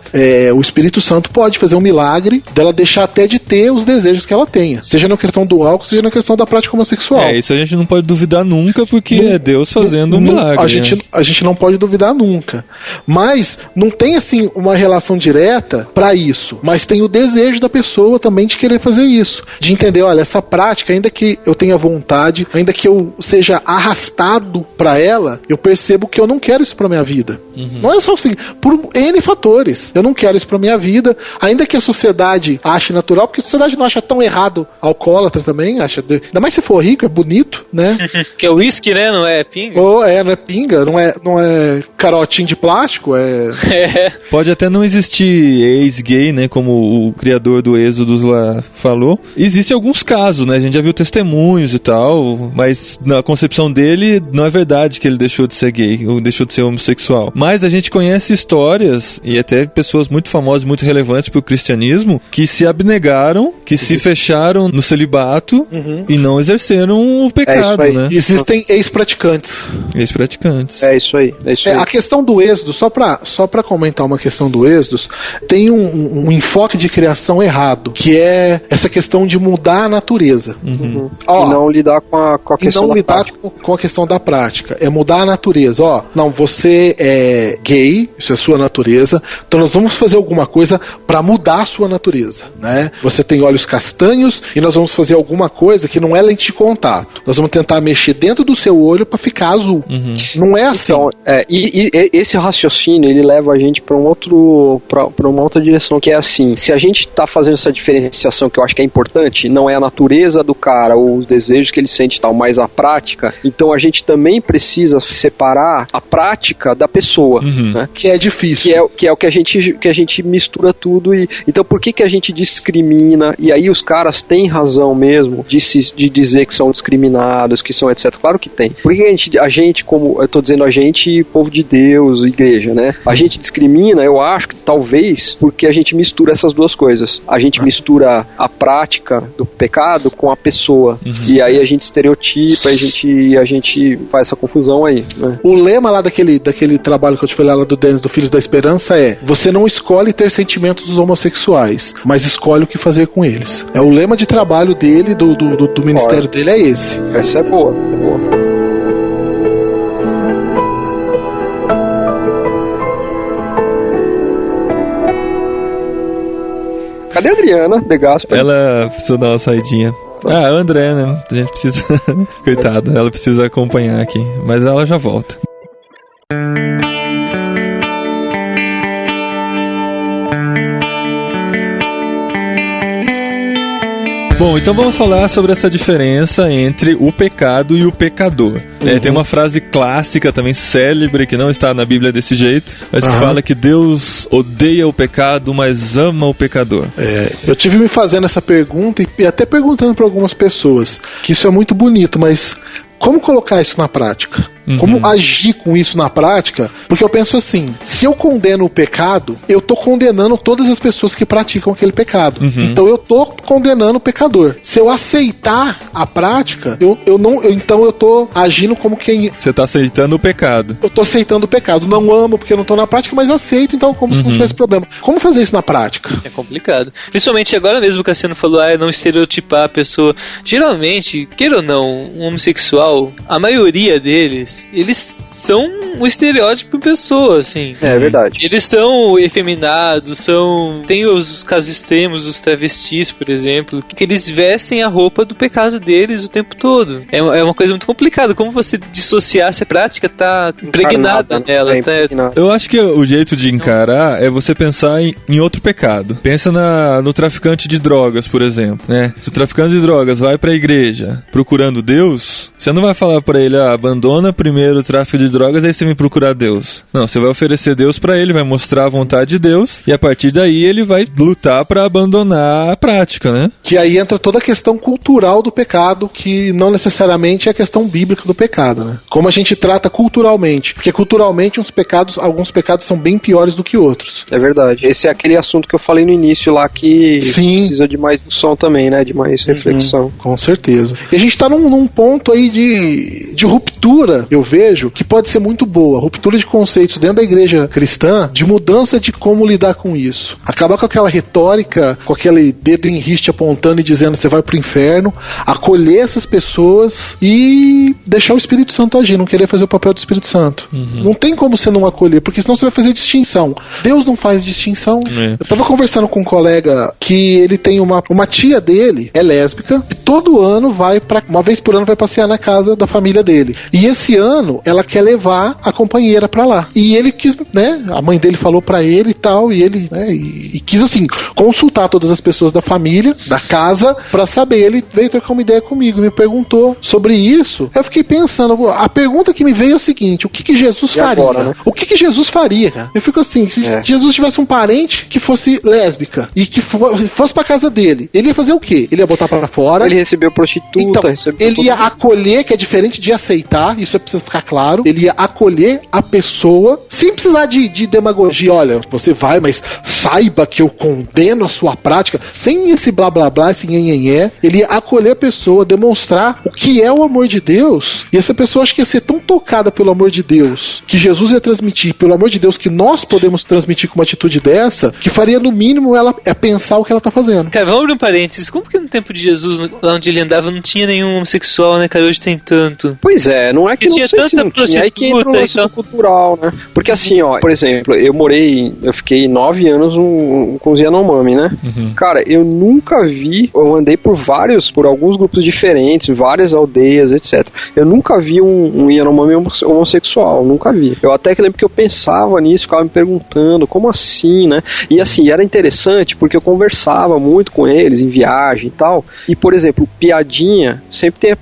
o Espírito Santo pode fazer um milagre dela deixar até de ter os desejos que ela tenha, seja na questão do álcool, seja na questão da prática homossexual. Isso a gente não pode duvidar nunca, porque é Deus fazendo um milagre. A gente não pode duvidar nunca. Mas não tem assim uma relação direta pra isso, mas tem o desejo da pessoa também de querer fazer isso, de entender, olha, essa prática, ainda que eu tenha vontade, ainda que eu seja arrastado pra ela, eu percebo que eu não quero isso pra minha vida. Não é só assim, por N fatores. Eu não quero isso pra minha vida, ainda que a sociedade ache natural, porque a sociedade não acha tão errado alcoólatra também, ainda mais se for rico, é bonito, né? Que é whisky, né? Não é pinga? Não é pinga, não é carotinho de plástico, Pode até não existir ex-gay, né? Como o criador do Êxodos lá falou. Existem alguns casos, né? A gente já viu testemunhos e tal, mas na concepção dele, não é verdade que ele deixou de ser gay, ou deixou de ser homossexual. Mas a gente conhece histórias, e até pessoas muito famosas, muito relevantes pro cristianismo, que se abnegaram, que se fecharam no celibato e não exerceram o pecado, né? Existem ex-praticantes. Ex-praticantes. É isso aí. A questão do Êxodo, só pra comentar uma questão do Êxodo, tem um enfoque de criação errado, que é essa questão de mudar a natureza. E não lidar com a questão da prática. Com a questão da prática. É mudar a natureza. Não, você é gay, isso é sua natureza, então nós vamos fazer alguma coisa pra mudar a sua natureza, né? Você tem olhos castanhos e nós vamos fazer alguma coisa que não é lente de contato. Nós vamos tentar mexer dentro do seu olho pra ficar azul. Não é assim. Então, e esse raciocínio, ele leva a gente pra uma outra direção, que é assim, se a gente tá fazendo essa diferenciação que eu acho que é importante, não é a natureza do cara ou os desejos que ele sente e tal, mas a prática, então a gente também precisa separar a prática da pessoa, né? Que é difícil. Que é o que a gente mistura tudo então por que a gente discrimina? E aí os caras têm razão mesmo de dizer que são discriminados, que são etc. Claro que tem. Por que a gente, como eu tô dizendo, a gente, povo de Deus, igreja, né? A gente discrimina, eu acho que talvez porque a gente mistura essas duas coisas. A gente mistura a prática do pecado com a pessoa. E aí a gente estereotipa, a gente faz essa confusão aí, né? O lema lá daquele trabalho que eu te falei lá do Denis, do Filhos da Esperança, é: você não escolhe ter sentimentos dos homossexuais, mas escolhe o que fazer com eles. É o lema de trabalho dele, do ministério dele, é esse. Essa é boa, é boa. Cadê a Adriana de Gaspar? Ela precisa dar uma saidinha. A André, né? A gente precisa... Coitada, ela precisa acompanhar aqui. Mas ela já volta. Bom, então vamos falar sobre essa diferença entre o pecado e o pecador. Tem uma frase clássica, também célebre, que não está na Bíblia desse jeito, mas que fala que Deus odeia o pecado, mas ama o pecador. Eu tive me fazendo essa pergunta e até perguntando para algumas pessoas, que isso é muito bonito, mas como colocar isso na prática? Como agir com isso na prática? Porque eu penso assim, se eu condeno o pecado, eu tô condenando todas as pessoas que praticam aquele pecado. Então eu tô condenando o pecador. Se eu aceitar a prática, então eu tô agindo como quem... Você tá aceitando o pecado. Eu tô aceitando o pecado. Não amo porque eu não tô na prática, mas aceito, então como se não tivesse problema. Como fazer isso na prática? É complicado. Principalmente agora mesmo o Cassiano falou, não estereotipar a pessoa. Geralmente, queira ou não, um homossexual, a maioria deles, eles são um estereótipo de pessoa, assim. É verdade. Eles são efeminados, tem os casos extremos, os travestis, por exemplo, que eles vestem a roupa do pecado deles o tempo todo. É uma coisa muito complicada. Como você dissociar se a prática tá impregnada nela? Eu acho que o jeito de encarar é você pensar em outro pecado. Pensa no traficante de drogas, por exemplo, né? Se o traficante de drogas vai pra igreja procurando Deus, você não vai falar pra ele, abandona primeiro o tráfico de drogas, aí você vem procurar Deus. Não, você vai oferecer Deus pra ele, vai mostrar a vontade de Deus, e a partir daí ele vai lutar pra abandonar a prática, né? Que aí entra toda a questão cultural do pecado, que não necessariamente é a questão bíblica do pecado, né? Como a gente trata culturalmente. Porque culturalmente alguns pecados são bem piores do que outros. É verdade. Esse é aquele assunto que eu falei no início lá, que precisa de mais discussão também, né? De mais reflexão. Com certeza. E a gente tá num ponto aí de ruptura, eu vejo, que pode ser muito boa. Ruptura de conceitos dentro da igreja cristã, de mudança de como lidar com isso. Acabar com aquela retórica, com aquele dedo em riste apontando e dizendo você vai pro inferno, acolher essas pessoas e deixar o Espírito Santo agir, não querer fazer o papel do Espírito Santo. Não tem como você não acolher, porque senão você vai fazer distinção. Deus não faz distinção. Eu tava conversando com um colega que ele tem uma tia dele, é lésbica, e todo ano uma vez por ano vai passear na casa da família dele. E esse ano ela quer levar a companheira pra lá. E ele quis, né? A mãe dele falou pra ele e tal, e ele, né? E quis assim, consultar todas as pessoas da família, da casa, pra saber. Ele veio trocar uma ideia comigo, me perguntou sobre isso. Eu fiquei pensando, a pergunta que me veio é o seguinte: o que Jesus faria? Agora, né? O que Jesus faria, cara? Eu fico assim, se Jesus tivesse um parente que fosse lésbica e que fosse pra casa dele, ele ia fazer o quê? Ele ia botar pra fora? Ele recebeu prostituta, então, ele ia acolher, que é diferente de aceitar, isso precisa ficar claro. Ele ia acolher a pessoa sem precisar de demagogia. Olha, você vai, mas saiba que eu condeno a sua prática, sem esse blá blá blá, esse nhenhenhé. Ele ia acolher a pessoa, demonstrar o que é o amor de Deus, e essa pessoa acho que ia ser tão tocada pelo amor de Deus, que Jesus ia transmitir, pelo amor de Deus, que nós podemos transmitir com uma atitude dessa, que faria no mínimo ela pensar o que ela tá fazendo. Cara, vamos abrir um parênteses. Como que no tempo de Jesus, lá onde ele andava, não tinha nenhum homossexual, né, cara? Hoje tem tanto. Pois é, não é que tinha tanta prostituta, aí que entra o lance cultural, né? Porque assim, por exemplo, eu fiquei 9 anos com os Yanomami, né? Cara, eu nunca vi, eu andei por alguns grupos diferentes, várias aldeias, etc. Eu nunca vi um Yanomami homossexual, nunca vi. Eu até que lembro que eu pensava nisso, ficava me perguntando, como assim, né? E assim, era interessante porque eu conversava muito com eles em viagem e tal, e por exemplo, piadinha, sempre tem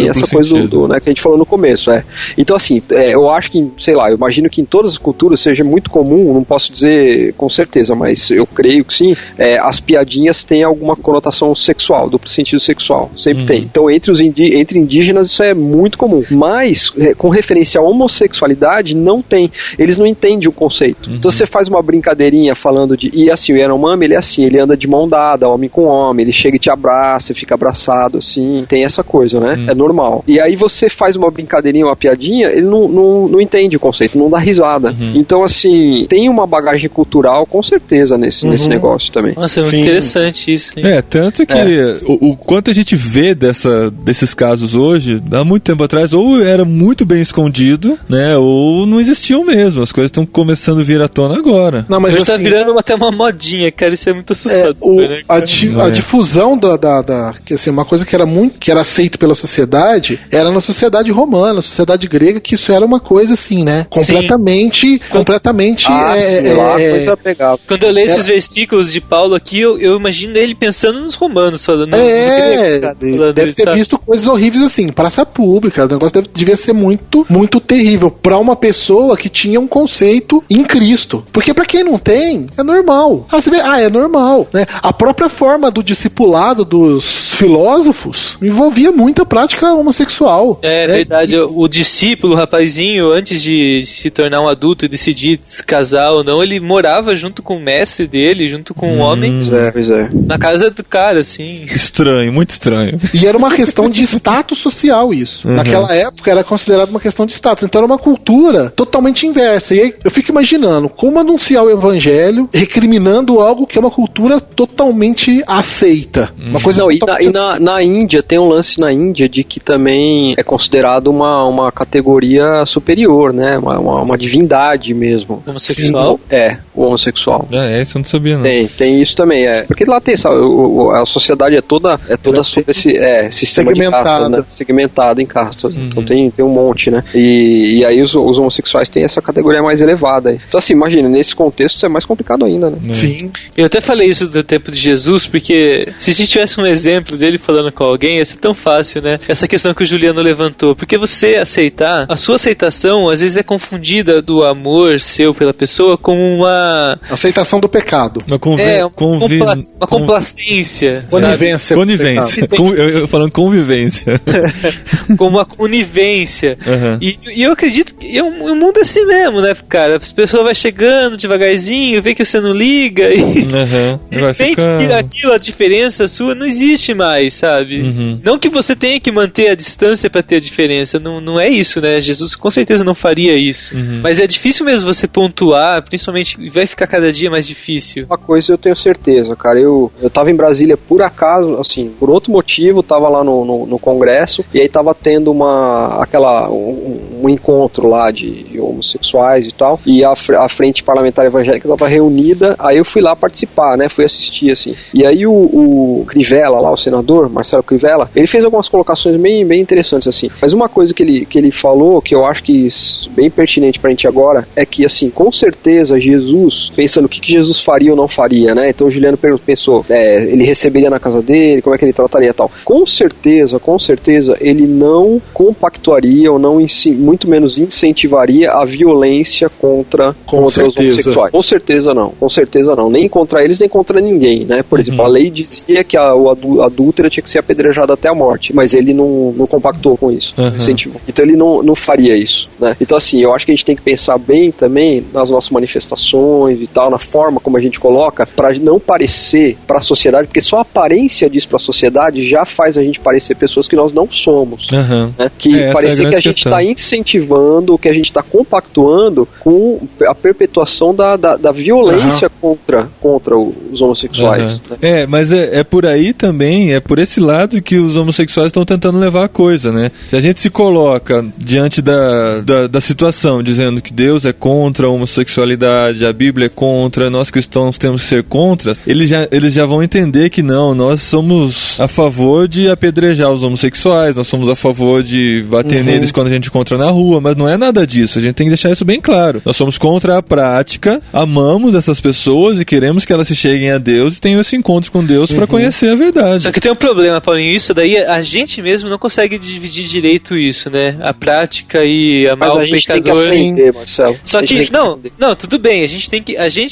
essa coisa né, que a gente falou no começo, Então, assim, eu acho que, sei lá, eu imagino que em todas as culturas seja muito comum, não posso dizer com certeza, mas eu creio que sim, as piadinhas têm alguma conotação sexual, duplo sentido sexual, sempre tem. Então, entre indígenas isso é muito comum, mas com referência à homossexualidade, não tem. Eles não entendem o conceito. Então, você faz uma brincadeirinha falando e assim, o Yanomami, ele é assim, ele anda de mão dada, homem com homem, ele chega e te abraça, fica abraçado, assim, tem essa coisa, né? É normal. E aí você faz uma brincadeirinha, uma piadinha, ele não entende o conceito, não dá risada. Então, assim, tem uma bagagem cultural, com certeza, nesse negócio também. Nossa, é muito interessante isso, hein? Tanto que o quanto a gente vê desses casos hoje, há muito tempo atrás, ou era muito bem escondido, né, ou não existiam mesmo, as coisas estão começando a vir à tona agora. Não, mas hoje assim, tá virando até uma modinha, cara, isso é muito assustador, né? A difusão que assim, uma coisa que era aceito pela sociedade, era na sociedade romana, na sociedade grega, que isso era uma coisa assim, né, completamente coisa pegável. Quando eu leio esses versículos de Paulo aqui, eu imagino ele pensando nos romanos, falando nos gregos, cara, deve ter visto coisas horríveis assim, praça pública, o negócio devia ser muito, muito terrível pra uma pessoa que tinha um conceito em Cristo, porque pra quem não tem, é normal. Você vê, é normal, né? A própria forma do discipulado dos filósofos envolvia muita prática homossexual. É verdade, o discípulo, o rapazinho, antes de se tornar um adulto e decidir se casar ou não, ele morava junto com o mestre dele, junto com um homem, na casa do cara, assim. Estranho, muito estranho. E era uma questão de status social isso. Naquela época era considerado uma questão de status, então era uma cultura totalmente inversa. E aí eu fico imaginando como anunciar o evangelho recriminando algo que é uma cultura totalmente aceita. Uma coisa na Índia, tem um lance na Índia de que também é considerado uma categoria superior, né? Uma divindade mesmo. Homossexual? O homossexual. Isso eu não sabia, não. Tem isso também, Porque lá tem, sabe, a sociedade é toda sobre esse sistema de casta, né? Segmentada em castas. Então tem um monte, né? E aí os homossexuais têm essa categoria mais elevada. Então, assim, imagina, nesse contexto isso é mais complicado ainda, né? Sim. Eu até falei isso do tempo de Jesus, porque se a gente tivesse um exemplo dele falando com alguém, ia ser tão fácil, né? Essa questão que o Juliano levantou. Porque você aceitar, a sua aceitação, às vezes é confundida do amor seu pela pessoa com uma... aceitação do pecado. Uma complacência. Conivência. Eu falando convivência. Com uma conivência. E eu acredito que o mundo é assim mesmo, né, cara? As pessoas vão chegando devagarzinho, vê que você não liga e de repente aquilo, a diferença sua não existe mais, sabe? Não que você tenha que manter a distância pra ter a diferença, não é isso, né? Jesus com certeza não faria isso. Mas é difícil mesmo você pontuar, principalmente, vai ficar cada dia mais difícil. Uma coisa eu tenho certeza, cara, eu tava em Brasília por acaso, assim, por outro motivo, tava lá no Congresso, e aí tava tendo um encontro lá de homossexuais e tal, e a Frente Parlamentar Evangélica tava reunida, aí eu fui lá participar, né, fui assistir, assim, e aí o Crivella lá, o senador, Marcelo Crivella, ele fez algumas colocações bem interessantes, assim, mas uma coisa que ele falou, que eu acho que bem pertinente pra gente agora, é que, assim, com certeza Jesus, pensando o que Jesus faria ou não faria, né, então o Juliano pensou, ele receberia na casa dele, como é que ele trataria e tal, com certeza, ele não compactuaria ou não, muito menos incentivaria a violência contra os homossexuais. Com certeza não. Nem contra eles, nem contra ninguém, né? Por exemplo, a lei dizia que a adúltera tinha que ser apedrejada até a morte, mas ele não compactou com isso, incentivou. Então ele não faria isso, né? Então, assim, eu acho que a gente tem que pensar bem também nas nossas manifestações e tal, na forma como a gente coloca, para não parecer para a sociedade, porque só a aparência disso para a sociedade já faz a gente parecer pessoas que nós não somos, né? Que parecer que a gente está incentivando, que a gente está compactuando com a perpetuação da violência contra os homossexuais. Né? Mas é por aí também, é por esse lado que os homossexuais estão tentando levar a coisa, né? Se a gente se coloca diante da situação, dizendo que Deus é contra a homossexualidade, a Bíblia é contra, nós cristãos temos que ser contra, eles já vão entender que não, nós somos a favor de apedrejar os homossexuais, nós somos a favor de bater neles quando a gente encontra na rua, mas não é nada disso, a gente tem que deixar isso bem claro. Nós somos contra a prática, amamos essas pessoas e queremos que elas se cheguem a Deus e tenham esse encontro com Deus para conhecer a verdade. Só que tem um problema, Paulinho, isso daí a gente mesmo não consegue dividir direito isso, né? A prática e amar o pecador. Tem que aprender, Marcelo. Só que, não, tudo bem, a gente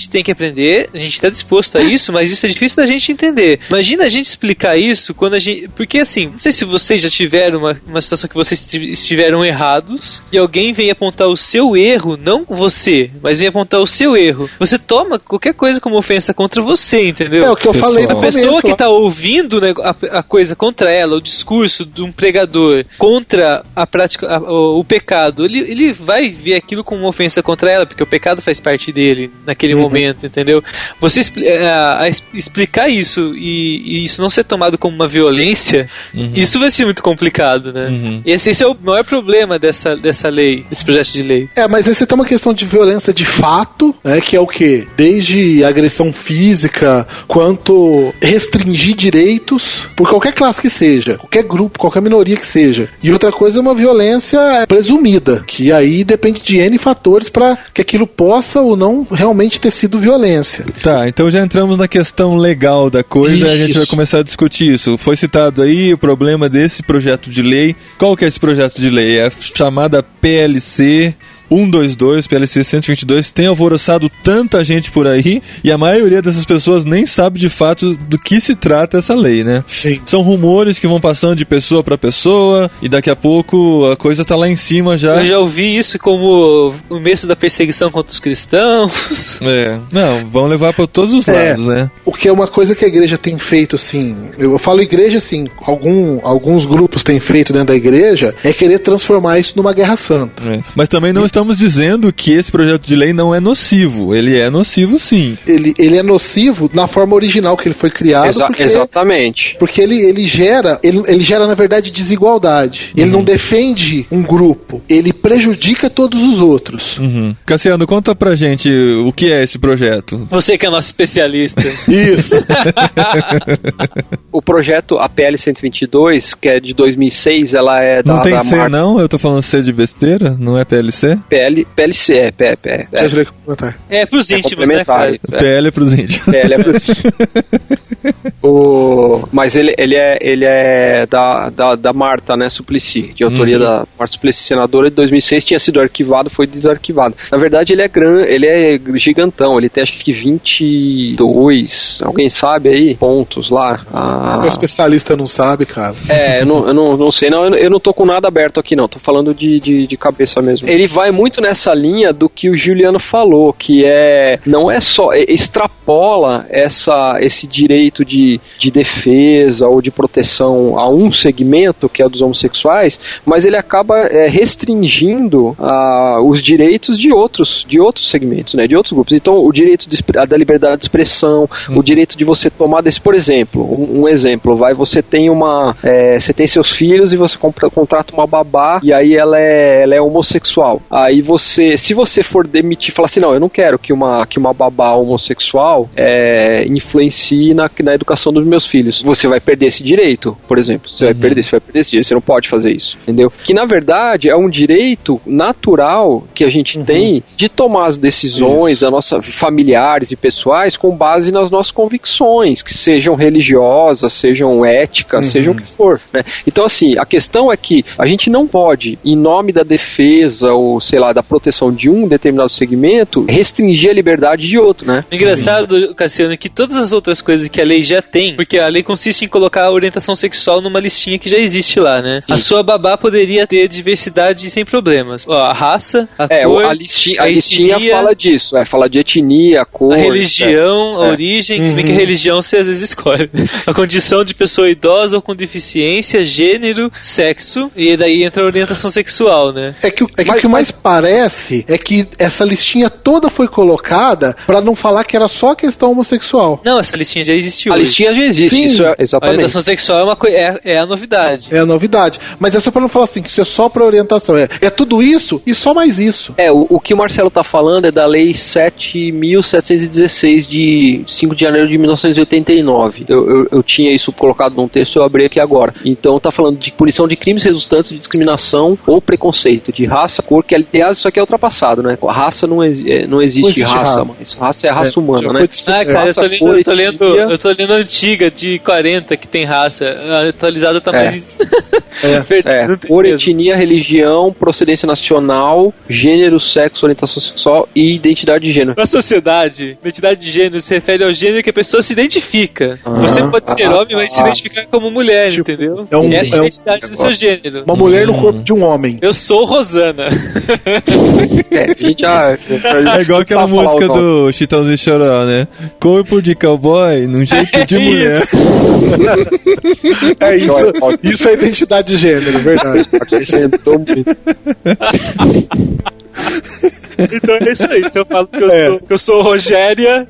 tem que aprender, a gente tá disposto a isso, mas isso é difícil da gente entender. Imagina a gente explicar isso quando a gente... Porque assim, não sei se vocês já tiveram uma situação que vocês estiveram errados e alguém vem apontar o seu erro, não você, mas vem apontar o seu erro. Você toma qualquer coisa como ofensa contra você, entendeu? É o que eu falei no começo. A pessoa que tá ouvindo, né, a coisa contra ela, o discurso de um pregador contra a prática, o pecado, ele vai ver aquilo como uma ofensa contra ela, porque o pecado faz parte dele naquele momento, entendeu? Você explicar isso e isso não ser tomado como uma violência, isso vai ser muito complicado, né? Esse é o maior problema dessa lei, desse projeto de lei. Mas esse tem uma questão de violência de fato, né, que é o quê? Desde agressão física, quanto restringir direitos por qualquer classe que seja, qualquer grupo, qualquer minoria que seja. E outra coisa é uma violência presumida, que aí depende de N fatores para que aquilo possa ou não realmente ter sido violência. Tá, então já entramos na questão legal da coisa e a gente vai começar a discutir isso. Foi citado aí o problema desse projeto de lei. Qual que é esse projeto de lei? É a chamada PLC 122, PLC 122, tem alvoroçado tanta gente por aí e a maioria dessas pessoas nem sabe de fato do que se trata essa lei, né? Sim. São rumores que vão passando de pessoa para pessoa e daqui a pouco a coisa tá lá em cima já. Eu já ouvi isso como o começo da perseguição contra os cristãos. Não, vão levar para todos os lados, né? O que é uma coisa que a igreja tem feito, assim, eu falo igreja, assim, alguns grupos têm feito dentro da igreja, é querer transformar isso numa guerra santa. Mas também não estamos dizendo que esse projeto de lei não é nocivo. Ele é nocivo, sim. Ele é nocivo na forma original que ele foi criado. Exatamente. Porque ele gera, na verdade, desigualdade. Ele não defende um grupo. Ele prejudica todos os outros. Cassiano, conta pra gente o que é esse projeto. Você que é nosso especialista. Isso. O projeto APL 122, que é de 2006, ela é da... Não tem C, não? Eu tô falando C de besteira? Não é PLC? PLC, é pros íntimos, né, cara? PL é pros íntimos. PL é pros íntimos. Mas ele é da Marta, né, Suplicy, de autoria da Marta Suplicy, senadora, de 2006, tinha sido arquivado, foi desarquivado. Na verdade, ele é gigantão, ele tem acho que 22, alguém sabe aí, pontos lá. O especialista não sabe, cara. Eu não sei, eu não tô com nada aberto aqui não, tô falando de cabeça mesmo. Ele vai muito nessa linha do que o Juliano falou, que não é só, extrapola esse direito de defesa ou de proteção a um segmento, que é o dos homossexuais, mas ele acaba restringindo os direitos de outros segmentos, né, de outros grupos. Então, o direito da liberdade de expressão, o direito de você tomar por exemplo, um exemplo, você tem você tem seus filhos e você contrata uma babá e aí ela é homossexual. Aí se você for demitir, falar assim, não, eu não quero que uma babá homossexual influencie na educação dos meus filhos. Você vai perder esse direito, por exemplo. Você vai perder esse direito, você não pode fazer isso, entendeu? Que na verdade é um direito natural que a gente tem de tomar as decisões familiares e pessoais com base nas nossas convicções, que sejam religiosas, sejam éticas, sejam o que for, né? Então assim, a questão é que a gente não pode, em nome da defesa ou, sei lá, da proteção de um determinado segmento, restringir a liberdade de outro, né? Engraçado, Cassiano, que todas as outras coisas que a lei já tem, porque a lei consiste em colocar a orientação sexual numa listinha que já existe lá, né? Sim. A sua babá poderia ter diversidade sem problemas. A raça, a cor, a listinha fala disso, fala de etnia, cor... A religião, a origem, se bem que a religião você às vezes escolhe. A condição de pessoa idosa ou com deficiência, gênero, sexo, e daí entra a orientação sexual, né? O que mais parece é que essa listinha toda foi colocada pra não falar que era só a questão homossexual. Não, essa listinha já existia existe A hoje. listinha já existe, Sim. isso é A exatamente. orientação sexual é a novidade. É a novidade. Mas é só pra não falar assim, que isso é só pra orientação. É tudo isso e só mais isso. O que o Marcelo tá falando é da Lei 7.716 de 5 de janeiro de 1989. Eu tinha isso colocado num texto, eu abri aqui agora. Então tá falando de punição de crimes resultantes de discriminação ou preconceito, de raça, cor, que aliás isso aqui é ultrapassado, né? A raça não existe raça, mas raça é raça humana, né? Cara, Raça, eu cor, tô lendo a antiga de 40 que tem raça. A atualizada tá mais. Cor, etnia, religião, procedência nacional, gênero, sexo, orientação sexual e identidade de gênero. Na sociedade, identidade de gênero se refere ao gênero que a pessoa se identifica. Você pode ser homem, mas se identificar como mulher, entendeu? Essa é a identidade do seu gênero. Uma mulher no corpo de um homem. Eu sou Rosana. A gente já... É igual aquela música do Chitãozinho Chororó, né? Corpo de cowboy num jeito de mulher. É isso. Isso é identidade de gênero, verdade. Acrescentou muito. Então é isso aí. Se eu falo que eu sou Rogéria.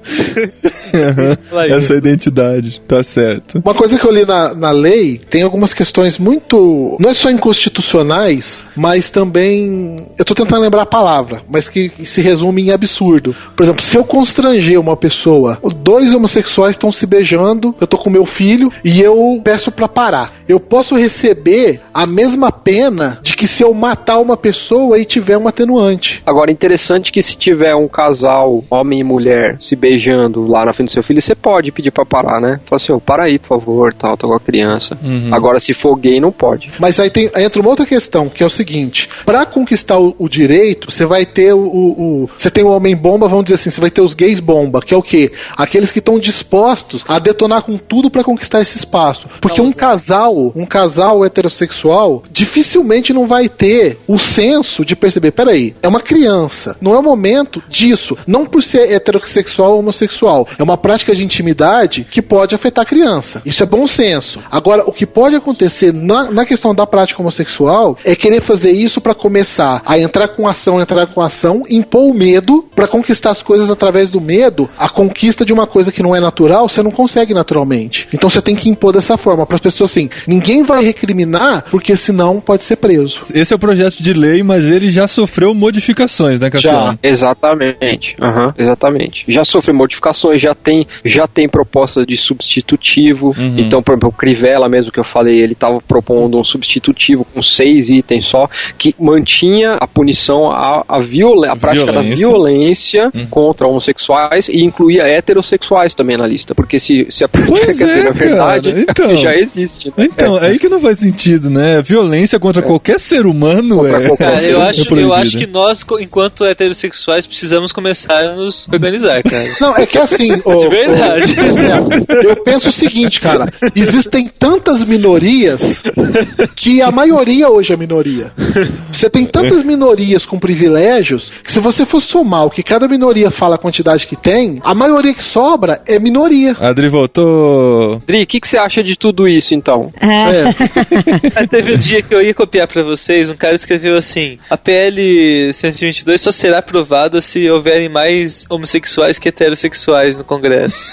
Essa é a identidade, tá certo. Uma coisa que eu li na lei, tem algumas questões muito... Não é só inconstitucionais, mas também... Eu tô tentando lembrar a palavra, mas que se resume em absurdo. Por exemplo, se eu constranger uma pessoa, 2 homossexuais estão se beijando, eu tô com meu filho, e eu peço pra parar. Eu posso receber a mesma pena de que se eu matar uma pessoa e tiver um atenuante. Agora, interessante que se tiver um casal, homem e mulher, se beijando lá na frente do seu filho, você pode pedir pra parar, né? Fala assim, para aí, por favor, tal, tô com a criança. Agora, se for gay, não pode. Mas aí entra uma outra questão, que é o seguinte, pra conquistar o direito, você vai ter você tem o homem bomba, vamos dizer assim, você vai ter os gays bomba, que é o quê? Aqueles que estão dispostos a detonar com tudo pra conquistar esse espaço. Porque um casal heterossexual dificilmente não vai ter o senso de perceber, peraí, é uma criança, não é o momento disso, não por ser heterossexual ou homossexual, é uma prática de intimidade que pode afetar a criança. Isso é bom senso. Agora, o que pode acontecer na questão da prática homossexual é querer fazer isso pra começar a entrar com ação, impor o medo pra conquistar as coisas através do medo. A conquista de uma coisa que não é natural, você não consegue naturalmente. Então você tem que impor dessa forma, para as pessoas assim, ninguém vai recriminar, porque senão pode ser preso. Esse é o projeto de lei, mas ele já sofreu modificações, né, Cassiano? Exatamente. Exatamente. Já sofreu modificações, já tem proposta de substitutivo. Então, por exemplo, o Crivella mesmo que eu falei, ele estava propondo um substitutivo com 6 itens só, que mantinha a punição a prática da violência contra homossexuais e incluía heterossexuais também na lista, porque se a prática, quer dizer, na verdade, então, já existe. Né? Então, é aí que não faz sentido, né? Violência contra qualquer ser humano Cara, eu acho que nós, enquanto heterossexuais, precisamos começar a nos organizar, cara. Não, é que assim... De verdade. Eu penso o seguinte, cara, existem tantas minorias que a maioria hoje é minoria. Você tem tantas minorias com privilégios que se você for somar o que cada minoria fala, a quantidade que tem, a maioria que sobra é minoria. Adri voltou. Adri, o que você acha de tudo isso, então? Teve um dia que eu ia copiar pra vocês, um cara escreveu assim: a PL 122 só será aprovada se houverem mais homossexuais que heterossexuais no Congresso.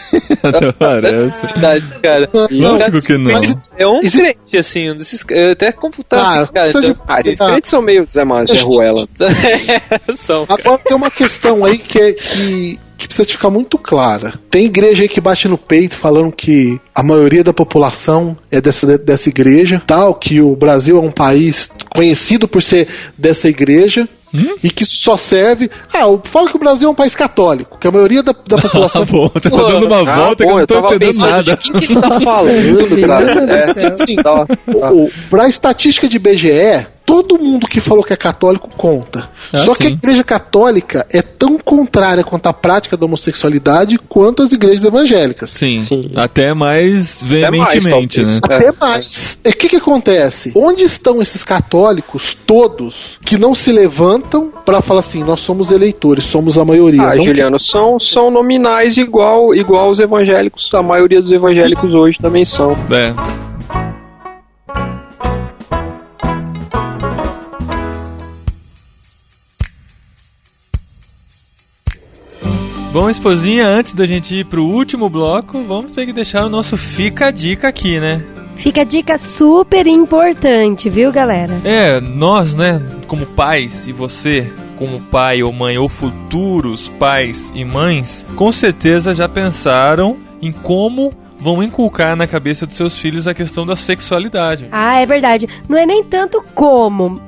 Até parece. Verdade, cara. Lógico que não. É um crente, assim, um desses. Eu até computar assim, cara. Esses crentes são meio Zé Ruela. São, agora tem uma questão aí que precisa ficar muito clara. Tem igreja aí que bate no peito falando que a maioria da população é dessa igreja, tal, que o Brasil é um país conhecido por ser dessa igreja. E que isso só serve... fala que o Brasil é um país católico, que a maioria da população... Bom, você tá dando uma volta que eu não tô entendendo nada. De quem que ele tá falando, cara? Assim, pra estatística de IBGE, todo mundo que falou que é católico conta. Só que a igreja católica é tão contrária quanto à prática da homossexualidade quanto as igrejas evangélicas. Sim. Até mais veementemente, né? Até mais. E o que acontece? Onde estão esses católicos todos que não se levantam pra falar assim, nós somos eleitores, somos a maioria? Juliano, são nominais igual os evangélicos, a maioria dos evangélicos hoje também são. Bom, esposinha, antes da gente ir pro último bloco, vamos ter que deixar o nosso Fica a Dica aqui, né? Fica a dica super importante, viu, galera? Nós, né, como pais, e você, como pai ou mãe, ou futuros pais e mães, com certeza já pensaram em como vão inculcar na cabeça dos seus filhos a questão da sexualidade. Ah, é verdade. Não é nem tanto como.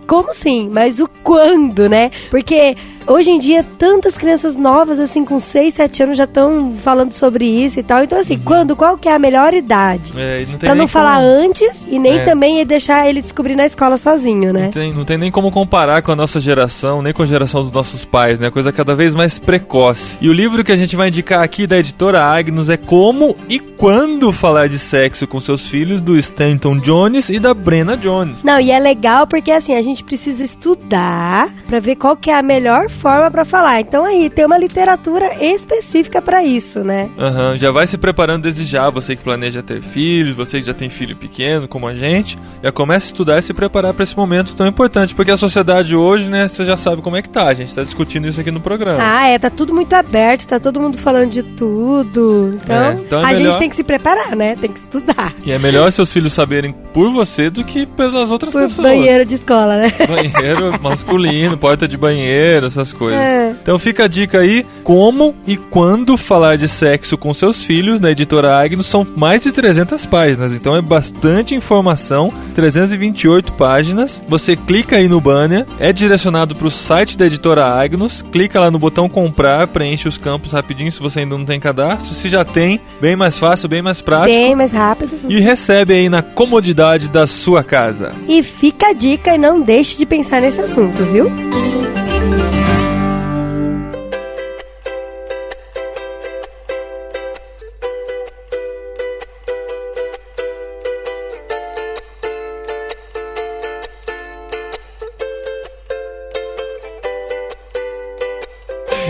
Como sim, mas o quando, né? Porque hoje em dia, tantas crianças novas, assim, com 6, 7 anos, já estão falando sobre isso e tal. Então, assim, qual que é a melhor idade? Pra não falar antes e nem também deixar ele descobrir na escola sozinho, né? Não tem nem como comparar com a nossa geração, nem com a geração dos nossos pais, né? Coisa cada vez mais precoce. E o livro que a gente vai indicar aqui da editora Agnus é Como e Quando Falar de Sexo com Seus Filhos, do Stanton Jones e da Brenna Jones. Não, e é legal porque, assim, a gente precisa estudar pra ver qual que é a melhor forma pra falar. Então aí, tem uma literatura específica pra isso, né? Já vai se preparando desde já, você que planeja ter filhos, você que já tem filho pequeno, como a gente, já começa a estudar e se preparar pra esse momento tão importante, porque a sociedade hoje, né, você já sabe como é que tá, a gente tá discutindo isso aqui no programa. Tá tudo muito aberto, tá todo mundo falando de tudo, então a gente tem que se preparar, né, tem que estudar. E é melhor seus filhos saberem por você do que pelas outras pessoas. Banheiro de escola, né? Banheiro masculino, porta de banheiro, essas coisas. Então fica a dica aí, como e quando falar de sexo com seus filhos, na editora Agnus, são mais de 300 páginas, então é bastante informação, 328 páginas, você clica aí no banner, é direcionado para o site da editora Agnus, clica lá no botão comprar, preenche os campos rapidinho se você ainda não tem cadastro, se já tem, bem mais fácil, bem mais prático. Bem mais rápido. E recebe aí na comodidade da sua casa. E fica a dica e não deixe de pensar nesse assunto, viu?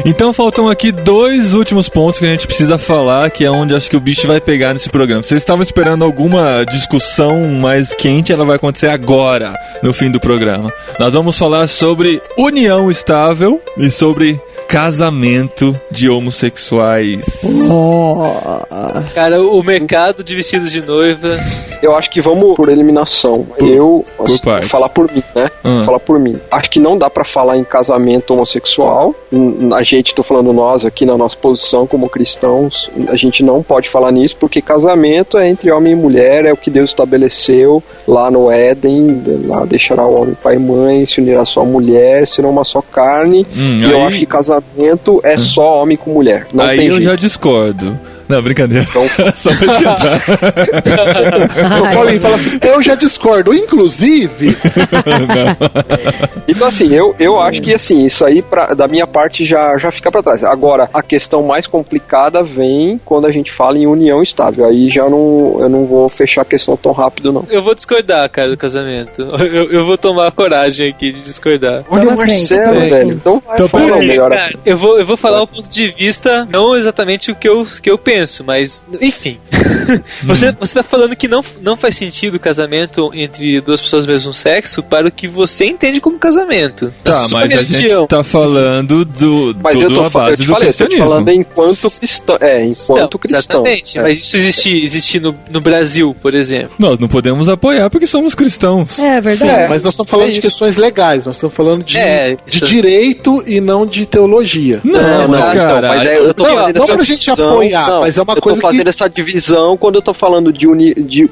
Então faltam aqui 2 últimos pontos que a gente precisa falar, que é onde acho que o bicho vai pegar nesse programa. Vocês estavam esperando alguma discussão mais quente, ela vai acontecer agora, no fim do programa. Nós vamos falar sobre união estável e sobre casamento de homossexuais. Cara, o mercado de vestidos de noiva... Eu acho que vamos por eliminação. Vou falar por mim, né? Falar por mim. Acho que não dá pra falar em casamento homossexual. A gente, tô falando nós aqui na nossa posição como cristãos, a gente não pode falar nisso, porque casamento é entre homem e mulher, é o que Deus estabeleceu lá no Éden, lá deixará o homem pai e mãe, se unirá só a mulher, serão uma só carne. E eu acho que casamento é só homem com mulher. Não aí tem eu jeito. já discordo. Não, brincadeira. Então... Só pra esquentar. O Paulinho fala assim, eu já discordo, inclusive... Então assim, eu acho que assim, isso aí da minha parte já fica pra trás. Agora, a questão mais complicada vem quando a gente fala em união estável. Aí eu não vou fechar a questão tão rápido, não. Eu vou discordar, cara, do casamento. Eu vou tomar a coragem aqui de discordar. Olha o Marcelo, velho. Então vai falar melhor. Cara, eu vou falar o ponto de vista, não exatamente o que eu penso, mas, enfim. Você tá falando que não faz sentido o casamento entre duas pessoas do mesmo sexo para o que você entende como casamento. Tá, mas a gente tá falando mas eu tô base do cristianismo. Eu tô falando enquanto cristão. Enquanto cristão. Exatamente, mas isso existir no Brasil, por exemplo. Nós não podemos apoiar porque somos cristãos. É verdade. Mas nós estamos falando de questões legais, nós estamos falando de direito e não de teologia. Não, mas cara... Mas eu tô fazendo essa pra gente apoiar, mas é uma coisa eu tô fazendo essa divisão quando eu tô falando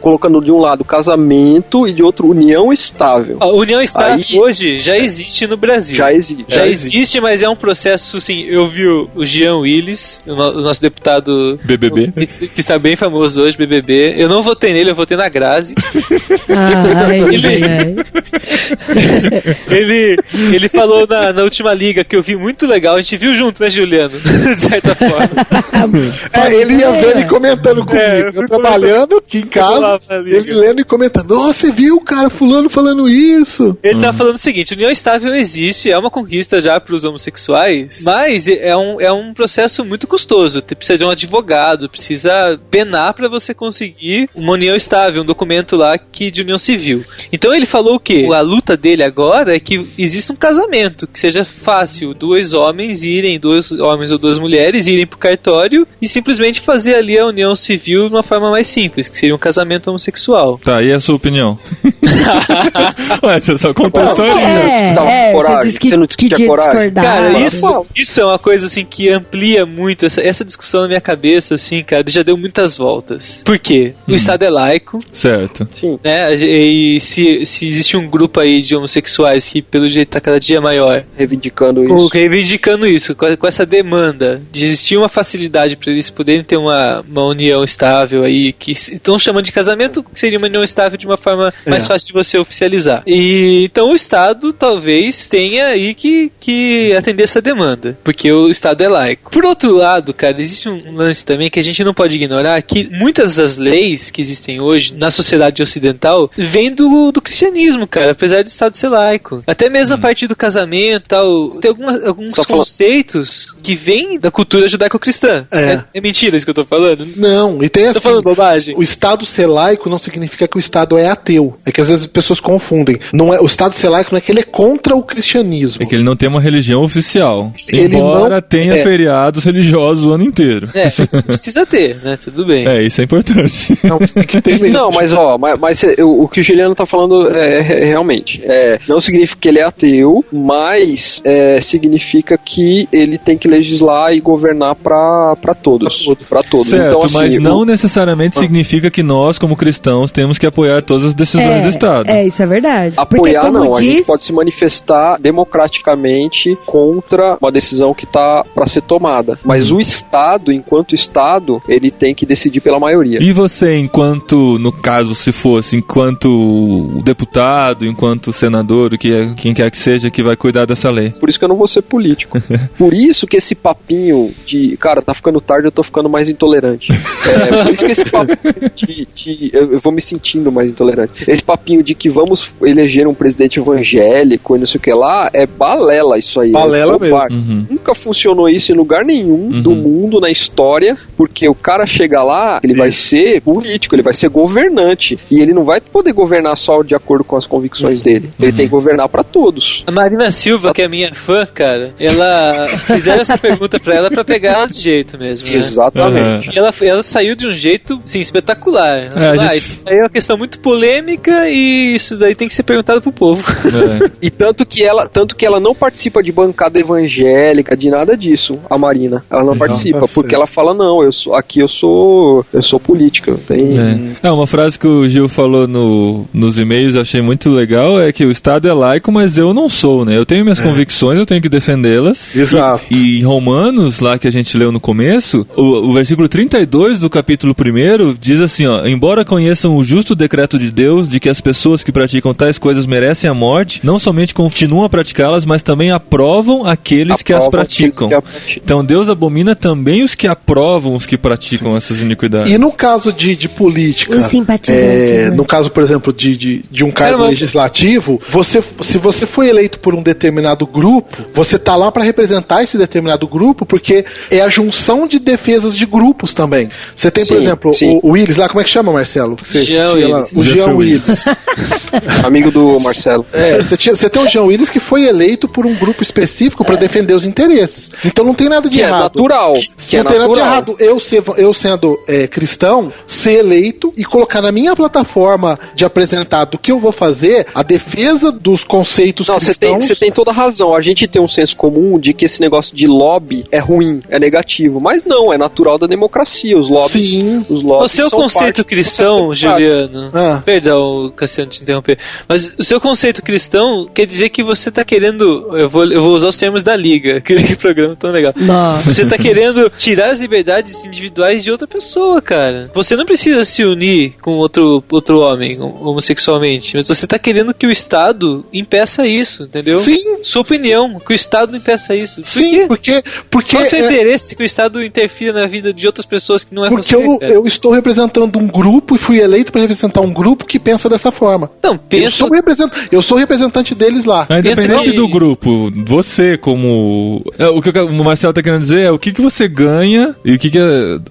colocando de um lado casamento e de outro união estável. A união estável hoje já existe no Brasil. Já existe, mas é um processo, assim, eu vi o Jean Willis, o nosso deputado BBB, que está bem famoso hoje, BBB. Eu não votei nele, eu votei na Grazi. Ele falou na última liga que eu vi muito legal, a gente viu junto, né, Juliano? De certa forma. ele ia vendo e comentando comigo. Eu trabalhando aqui em casa, ele lendo e comentando. Oh, você viu, cara, fulano falando isso? Ele tá falando o seguinte, união estável existe, é uma conquista já pros homossexuais, mas é um processo muito custoso. Você precisa de um advogado, precisa penar pra você conseguir uma união estável, um documento lá de união civil. Então ele falou o quê? A luta dele agora é que exista um casamento, que seja fácil, dois homens ou duas mulheres irem pro cartório e simplesmente fazer ali a união civil de uma forma mais simples, que seria um casamento homossexual. Tá, e a sua opinião? Ué, você só contou a história. Você disse que tinha discordar. Cara, isso é uma coisa assim que amplia muito essa discussão na minha cabeça, assim, cara, já deu muitas voltas. Por quê? O Estado é laico. Certo. Sim. Né? E se existe um grupo aí de homossexuais que pelo jeito tá cada dia maior reivindicando isso, com essa demanda de existir uma facilidade para eles poderem ter uma união estável aí, que estão chamando de casamento, que seria uma união estável de uma forma mais fácil de você oficializar. E então o Estado talvez tenha aí que atender essa demanda, porque o Estado é laico. Por outro lado, cara, existe um lance também que a gente não pode ignorar, que muitas das leis que existem hoje na sociedade ocidental vêm do cristianismo, cara, apesar do Estado ser laico. Até mesmo a partir do casamento e tal, tem alguns conceitos que vêm da cultura judaico-cristã. É mentira isso que eu tô falando? Não, e tem assim... Tô falando bobagem. O Estado ser laico não significa que o Estado é ateu. É que às vezes as pessoas confundem. O Estado ser laico não é que ele é contra o cristianismo. É que ele não tem uma religião oficial. Embora tenha feriados religiosos o ano inteiro. Precisa ter, né? Tudo bem. Isso é importante. Não, tem que ter mesmo. Não, mas o que o Juliano tá falando realmente. Não significa que ele é ateu, mas significa que ele tem que legislar e governar pra todos. Pra todos. Certo, então, assim, mas não necessariamente significa que nós, como cristãos, temos que apoiar todas as decisões do Estado. Isso é verdade. Apoiar a gente pode se manifestar democraticamente contra uma decisão que tá pra ser tomada. Mas o Estado, enquanto Estado, ele tem que decidir pela maioria. E você, enquanto, no caso, se fosse, enquanto deputado, enquanto senador, quem quer que seja, que vai cuidar dessa lei? Por isso que eu não vou ser político. Por isso que esse papinho de, cara, tá ficando tarde, eu tô ficando mais intolerante. Por isso que esse papinho eu vou me sentindo mais intolerante. Esse papinho de que vamos eleger um presidente evangélico e não sei o que lá, é balela isso aí. Balela mesmo. Nunca funcionou isso em lugar nenhum do mundo, na história, porque o cara chega lá, ele vai ser político, ele vai ser governante, e ele não vai poder governar só de acordo com as convicções dele. Ele tem que governar pra todos. A Marina Silva, que é minha fã, cara, ela fizeram essa pergunta pra ela pra pegar ela de jeito mesmo, né? Exatamente. E ela saiu de um jeito, assim, espetacular. Isso aí é uma questão muito polêmica e isso daí tem que ser perguntado pro povo. E tanto que ela não participa de bancada evangélica, de nada disso, a Marina. Ela não participa, porque ela fala, não, eu sou política. Uma frase que o Gil falou nos e-mails, eu achei muito legal, é que o Estado é laico, mas eu não sou, né? Eu tenho minhas convicções, eu tenho que defendê-las. Exato. E em Romanos, lá que a gente leu no começo, o versículo 32 do capítulo 1 diz assim, embora conheçam o justo decreto de Deus de que as pessoas que praticam tais coisas merecem a morte, não somente continuam a praticá-las, mas também aprovam aqueles que as praticam. Então Deus abomina também os que aprovam os que praticam essas iniquidades. E no caso de política, os simpatizantes, no caso, por exemplo, de um cargo legislativo, se você foi eleito por um determinado grupo, você tá lá para representar esse determinado grupo, porque é a junção de defesas de grupos também. Você tem, por exemplo, o Willis lá, como é que chama, Marcelo? O Jean Willis. Amigo do Marcelo. Você tem o Jean Willis que foi eleito por um grupo específico para defender os interesses. Então não tem nada de errado. Natural. Não tem nada de errado eu sendo cristão, ser eleito e colocar na minha plataforma de apresentar do que eu vou fazer a defesa dos conceitos cristãos. Você tem toda a razão. A gente tem um senso comum de que esse negócio de lobby é ruim, é negativo. Mas não, é natural da democracia. Os lobbies o seu conceito cristão, Juliano, perdão, Cassiano, te interromper, mas o seu conceito cristão quer dizer que você tá querendo, eu vou usar os termos da Liga, aquele programa tão legal. Nossa. Você tá querendo tirar as liberdades individuais de outra pessoa, cara. Você não precisa se unir com outro homem, homossexualmente, mas você tá querendo que o Estado impeça isso, entendeu? Sim. Sua opinião, que o Estado impeça isso. Sim, porque qual é o seu interesse que o Estado interfira na vida de outras pessoas que não é porque você. Porque eu estou representando um grupo e fui eleito para representar um grupo que pensa dessa forma. Não, pensa... Eu sou representante deles lá. Independente do grupo, você como... o que o Marcelo tá querendo dizer é o que você ganha e o que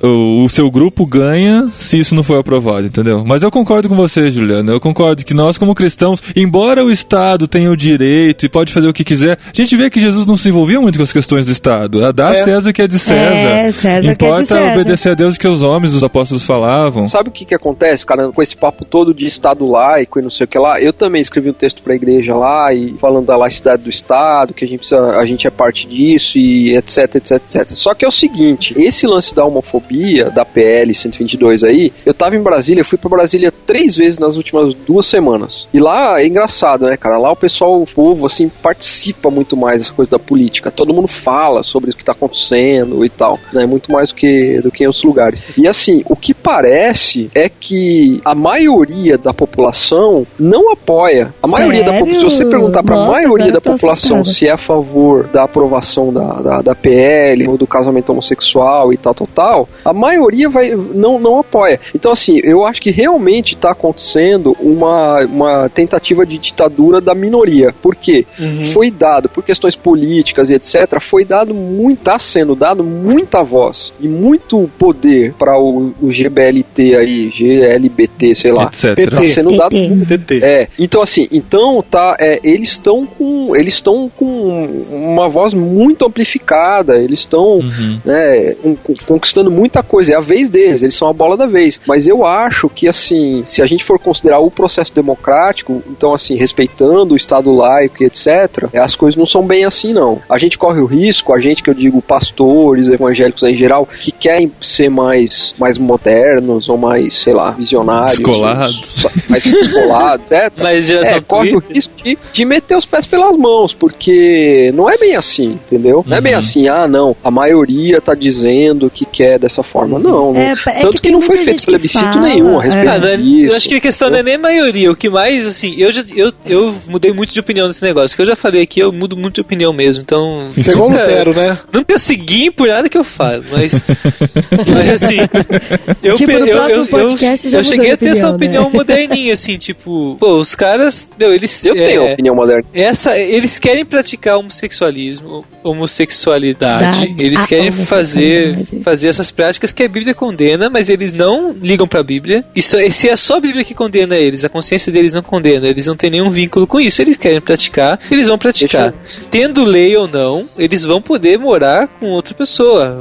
o seu grupo ganha se isso não for aprovado, entendeu? Mas eu concordo com você, Juliana. Eu concordo que nós, como cristãos, embora o Estado tenha o direito e pode fazer o que quiser, a gente vê que Jesus não se envolvia muito com as questões do Estado. Dá a César o que é de César. César importa que é de César. Obedecer a Deus o que os homens, os apóstolos falavam. Sabe o que acontece, cara, com esse papo todo de Estado laico e não sei o que lá? Eu também escrevi um texto pra igreja lá, e falando da laicidade do Estado, que a gente é parte disso, e etc, etc, etc. Só que é o seguinte, esse lance da homofobia, da PL 122 aí, eu tava em Brasília, eu fui pra Brasília 3 vezes nas últimas 2 semanas. E lá é engraçado, né, cara? Lá o pessoal, o povo, assim, participa muito mais dessa coisa da política. Todo mundo fala sobre o que tá acontecendo e tal, né? Muito mais do que em outros lugares. E assim, o que parece é que a maioria da população não apoia. A maioria da população, se você perguntar pra maioria da população se é a favor da aprovação da PL ou do casamento homossexual e tal, a maioria não apoia. Então assim, eu acho que realmente tá acontecendo uma tentativa de ditadura da minoria. Por quê? Foi dado, por questões políticas e etc., tá sendo dado muita voz e muito poder para o GBLT aí, GLBT, sei lá. Etc. Tá sendo dado. Então assim, eles estão com uma voz muito amplificada, eles estão conquistando muita coisa, é a vez deles, eles são a bola da vez. Mas eu acho que assim, se a gente for considerar o processo democrático, então assim, respeitando o Estado laico e etc., as coisas não são bem assim não. A gente corre o risco, a gente que eu digo pastores, evangélicos em geral, que querem ser mais modernos ou mais, sei lá, visionários, mais descolados, etc. Mas já corre o risco de meter os pés pelas mãos, porque não é bem assim, entendeu? Não é bem assim, não, a maioria tá dizendo que quer dessa forma. Não. Tanto que não foi feito plebiscito nenhum a respeito disso. Eu acho que a questão não é nem maioria, o que mais, assim, eu mudei muito de opinião nesse negócio, que eu já falei aqui, eu mudo muito de opinião mesmo, então... Você é igual Lutero, né? Nunca segui por nada que eu falo, mas assim, eu cheguei a ter essa opinião moderninha, assim, tipo, os caras, eu tenho opinião moderna. Eles querem praticar homossexualidade, eles querem fazer essas práticas que a Bíblia condena, mas eles não ligam pra Bíblia. Se é só a Bíblia que condena eles, a consciência deles não condena, eles não têm nenhum vínculo com isso, eles querem praticar, eles vão praticar. Tendo lei ou não, eles vão poder morar com outra pessoa.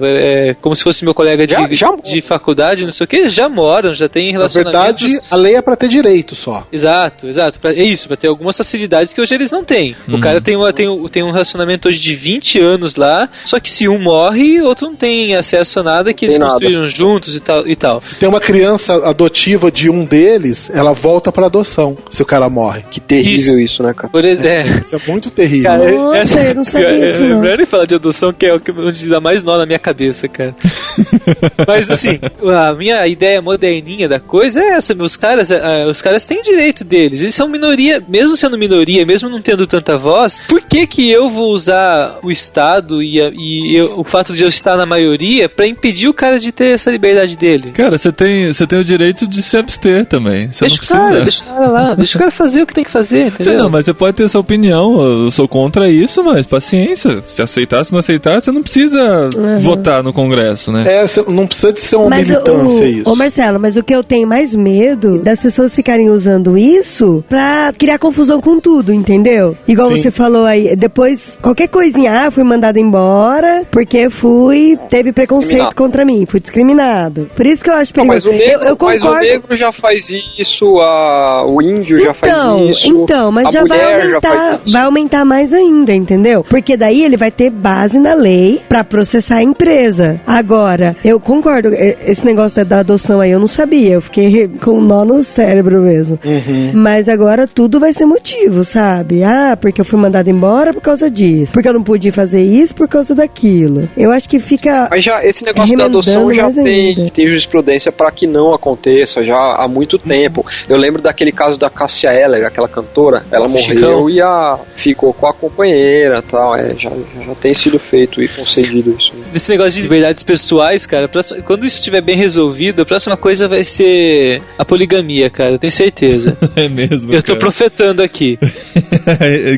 Como se fosse meu colega de faculdade, não sei o que, já moram, já tem relacionamentos. Na verdade, a lei é pra ter direito só. Exato. É isso, pra ter algumas facilidades que hoje eles não têm. O cara tem um relacionamento hoje de 20 anos lá, só que se um morre, outro não tem acesso a nada que eles construíram juntos e tal. Se tem uma criança adotiva de um deles, ela volta pra adoção, se o cara morre. Que terrível isso, né, cara? Isso é muito terrível. Cara, nossa, eu não sabia disso, não. Melhor nem falar de adoção, que é o que dá mais nó na minha cabeça, cara. Mas assim, a minha ideia moderninha da coisa é essa, os caras têm direito deles, eles são minoria, mesmo sendo minoria, mesmo não tendo tanta voz, por que eu vou usar o Estado o fato de eu estar na maioria pra impedir o cara de ter essa liberdade dele? Cara, você tem o direito de se abster também. Deixa o cara lá, deixa o cara fazer o que tem que fazer, entendeu? Mas você pode ter essa opinião, eu sou contra isso, mas paciência, se aceitar, se não aceitar, você não precisa votar no Congresso, né? Não precisa de ser uma militância isso. Ô Marcelo, mas o que eu tenho mais medo das pessoas ficarem usando isso pra criar confusão com tudo, entendeu? Igual você falou aí, depois, qualquer coisinha, fui mandado embora porque teve preconceito contra mim, fui discriminado. Por isso que eu acho perigoso. Mas o negro já faz isso, o índio já faz isso, mas já vai aumentar mais ainda, entendeu? Porque daí ele vai ter base na lei pra processar a empresa. Agora, eu concordo, esse negócio da adoção aí eu não sabia, eu fiquei com um nó no cérebro mesmo. Mas agora tudo vai ser motivo, sabe? Porque eu fui mandado embora por causa disso, porque eu não pude fazer isso por causa daquilo. Eu acho que fica... Mas já, esse negócio da adoção já tem jurisprudência pra que não aconteça já há muito tempo. Eu lembro daquele caso da Cássia Eller, aquela cantora, ela morreu e ficou com a companheira e tal, já tem sido feito e concedido isso. desse negócio de liberdades pessoais, cara, quando isso estiver bem resolvido, a próxima coisa vai ser a poligamia, cara, eu tenho certeza. É mesmo, eu tô profetando aqui.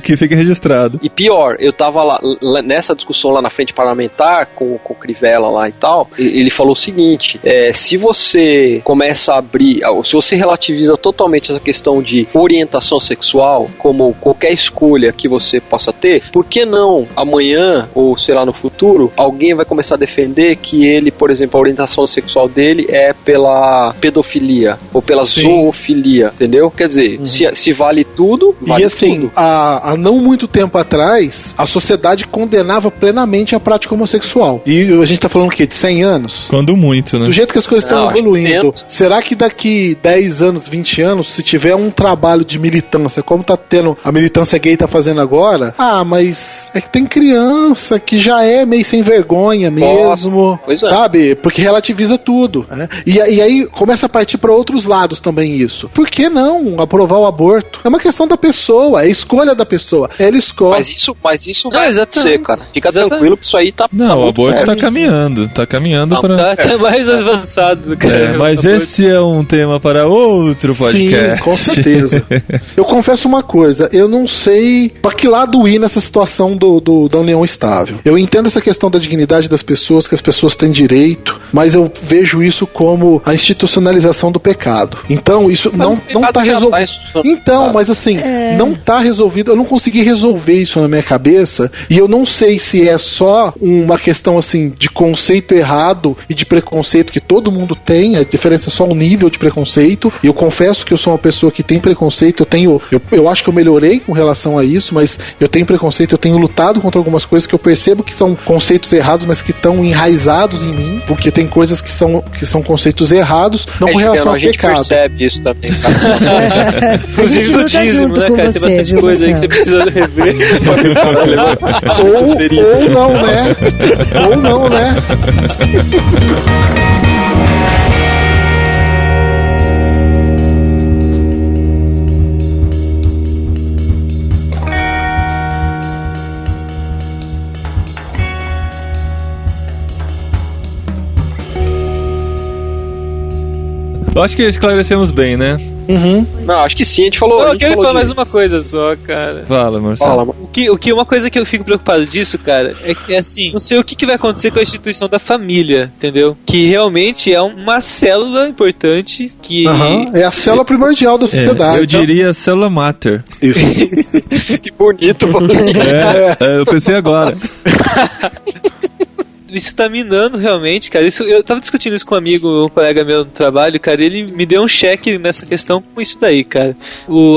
Que fica registrado. E pior, eu tava lá nessa discussão lá na frente parlamentar com o Crivella lá e tal, ele falou o seguinte, se você começa a abrir, se você relativiza totalmente essa questão de orientação sexual, como qualquer escolha que você possa ter, por que não amanhã, ou sei lá no futuro, alguém vai começar a defender que ele, por exemplo, a orientação sexual dele é pela pedofilia, ou pela zoofilia, entendeu? Quer dizer, se vale tudo, vale e assim, tudo. Há não muito tempo atrás, a sociedade condenava plenamente a prática homossexual. E a gente tá falando o quê? De 100 anos? Quando muito, né? Do jeito que as coisas estão evoluindo, será que daqui 10 anos, 20 anos, se tiver um trabalho de militância, como tá tendo a militância gay tá fazendo agora, mas é que tem criança que já é meio sem vergonha mesmo, sabe? Porque relativiza tudo, né? E aí começa a partir para outros lados também isso. Por que não aprovar o aborto? É uma questão da pessoa, é a escolha da pessoa. Ela escolhe. Mas isso vai acontecer, cara. Fica tranquilo que isso aí tá... Não, o aborto tá caminhando. Tá caminhando para... Tá mais avançado, cara. Mas esse é um tema para outro podcast. Sim, com certeza. Eu confesso uma coisa, eu não sei pra que lado ir nessa situação da união estável. Eu entendo essa questão da dignidade das pessoas, que as pessoas têm direito, mas eu vejo isso como a institucionalização do pecado. Então, isso não tá resolvido. Então, mas assim, não tá resolvido. Eu não consegui resolver isso na minha cabeça, e eu não sei se é só uma questão assim de conceito errado e de preconceito que todo mundo tem. A diferença é só o nível de preconceito. E eu confesso que eu sou uma pessoa que tem preconceito. Eu acho que eu melhorei com relação a isso, mas eu tenho preconceito, eu tenho lutado contra algumas coisas que eu percebo que são conceitos errados, mas que estão enraizados em mim, porque tem coisas que são conceitos errados, não com relação ao pecado. A gente percebe isso também, cara. Inclusive no dízimo, né, cara? Tem bastante coisa aí que você precisa rever. ou não, né? Ou não, né? Eu acho que esclarecemos bem, né? Não, acho que sim, a gente falou. Eu quero falar mais uma coisa só, cara. Fala, Marcelo. Uma coisa que eu fico preocupado disso, cara, é assim, não sei o que vai acontecer com a instituição da família, entendeu? Que realmente é uma célula importante que... É a célula primordial da sociedade. Eu diria célula mater. Isso. Que bonito, mano. Eu pensei agora. Isso tá minando realmente, cara. Eu tava discutindo isso com um colega meu no trabalho, cara, e ele me deu um cheque nessa questão com isso daí, cara.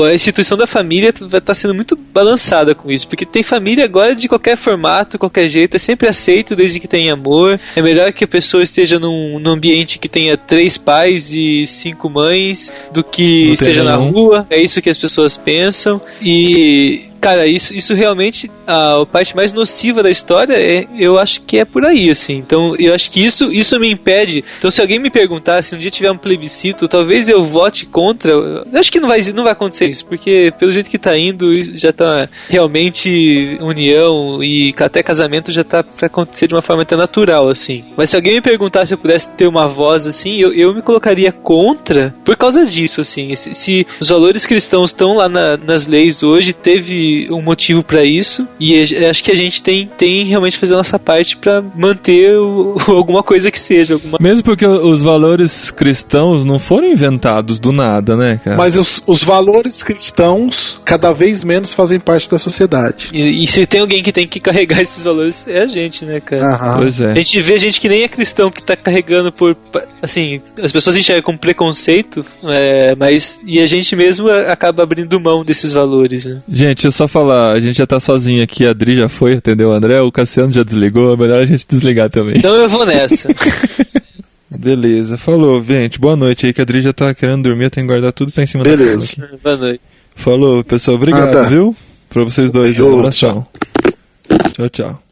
A instituição da família vai estar sendo muito balançada com isso, porque tem família agora de qualquer formato, qualquer jeito, é sempre aceito desde que tenha amor. É melhor que a pessoa esteja num ambiente que tenha 3 pais e 5 mães do que esteja na rua. É isso que as pessoas pensam. E... cara, isso realmente, a parte mais nociva da história, eu acho que é por aí, assim. Então, eu acho que isso me impede. Então, se alguém me perguntar, se um dia tiver um plebiscito, talvez eu vote contra. Eu acho que não vai acontecer isso, porque pelo jeito que tá indo, já tá realmente união e até casamento já tá pra acontecer de uma forma até natural, assim. Mas se alguém me perguntar se eu pudesse ter uma voz, assim, eu me colocaria contra por causa disso, assim. Se os valores cristãos estão lá nas leis hoje, teve um motivo pra isso, e acho que a gente tem realmente que fazer a nossa parte pra manter alguma coisa que seja. Mesmo porque os valores cristãos não foram inventados do nada, né, cara? Mas os valores cristãos cada vez menos fazem parte da sociedade. E se tem alguém que tem que carregar esses valores, é a gente, né, cara? Pois é. A gente vê gente que nem é cristão que tá carregando assim, as pessoas enxergam com preconceito, mas e a gente mesmo acaba abrindo mão desses valores, né? Gente, eu só falar, a gente já tá sozinho aqui, a Adri já foi, entendeu? O André, o Cassiano já desligou, é melhor a gente desligar também. Então eu vou nessa. Beleza, falou, gente, boa noite aí, que a Adri já tá querendo dormir, eu tenho que guardar tudo, tá em cima da cama. Boa noite. Falou, pessoal, obrigado, viu? Pra vocês dois, um abração. Tchau, tchau.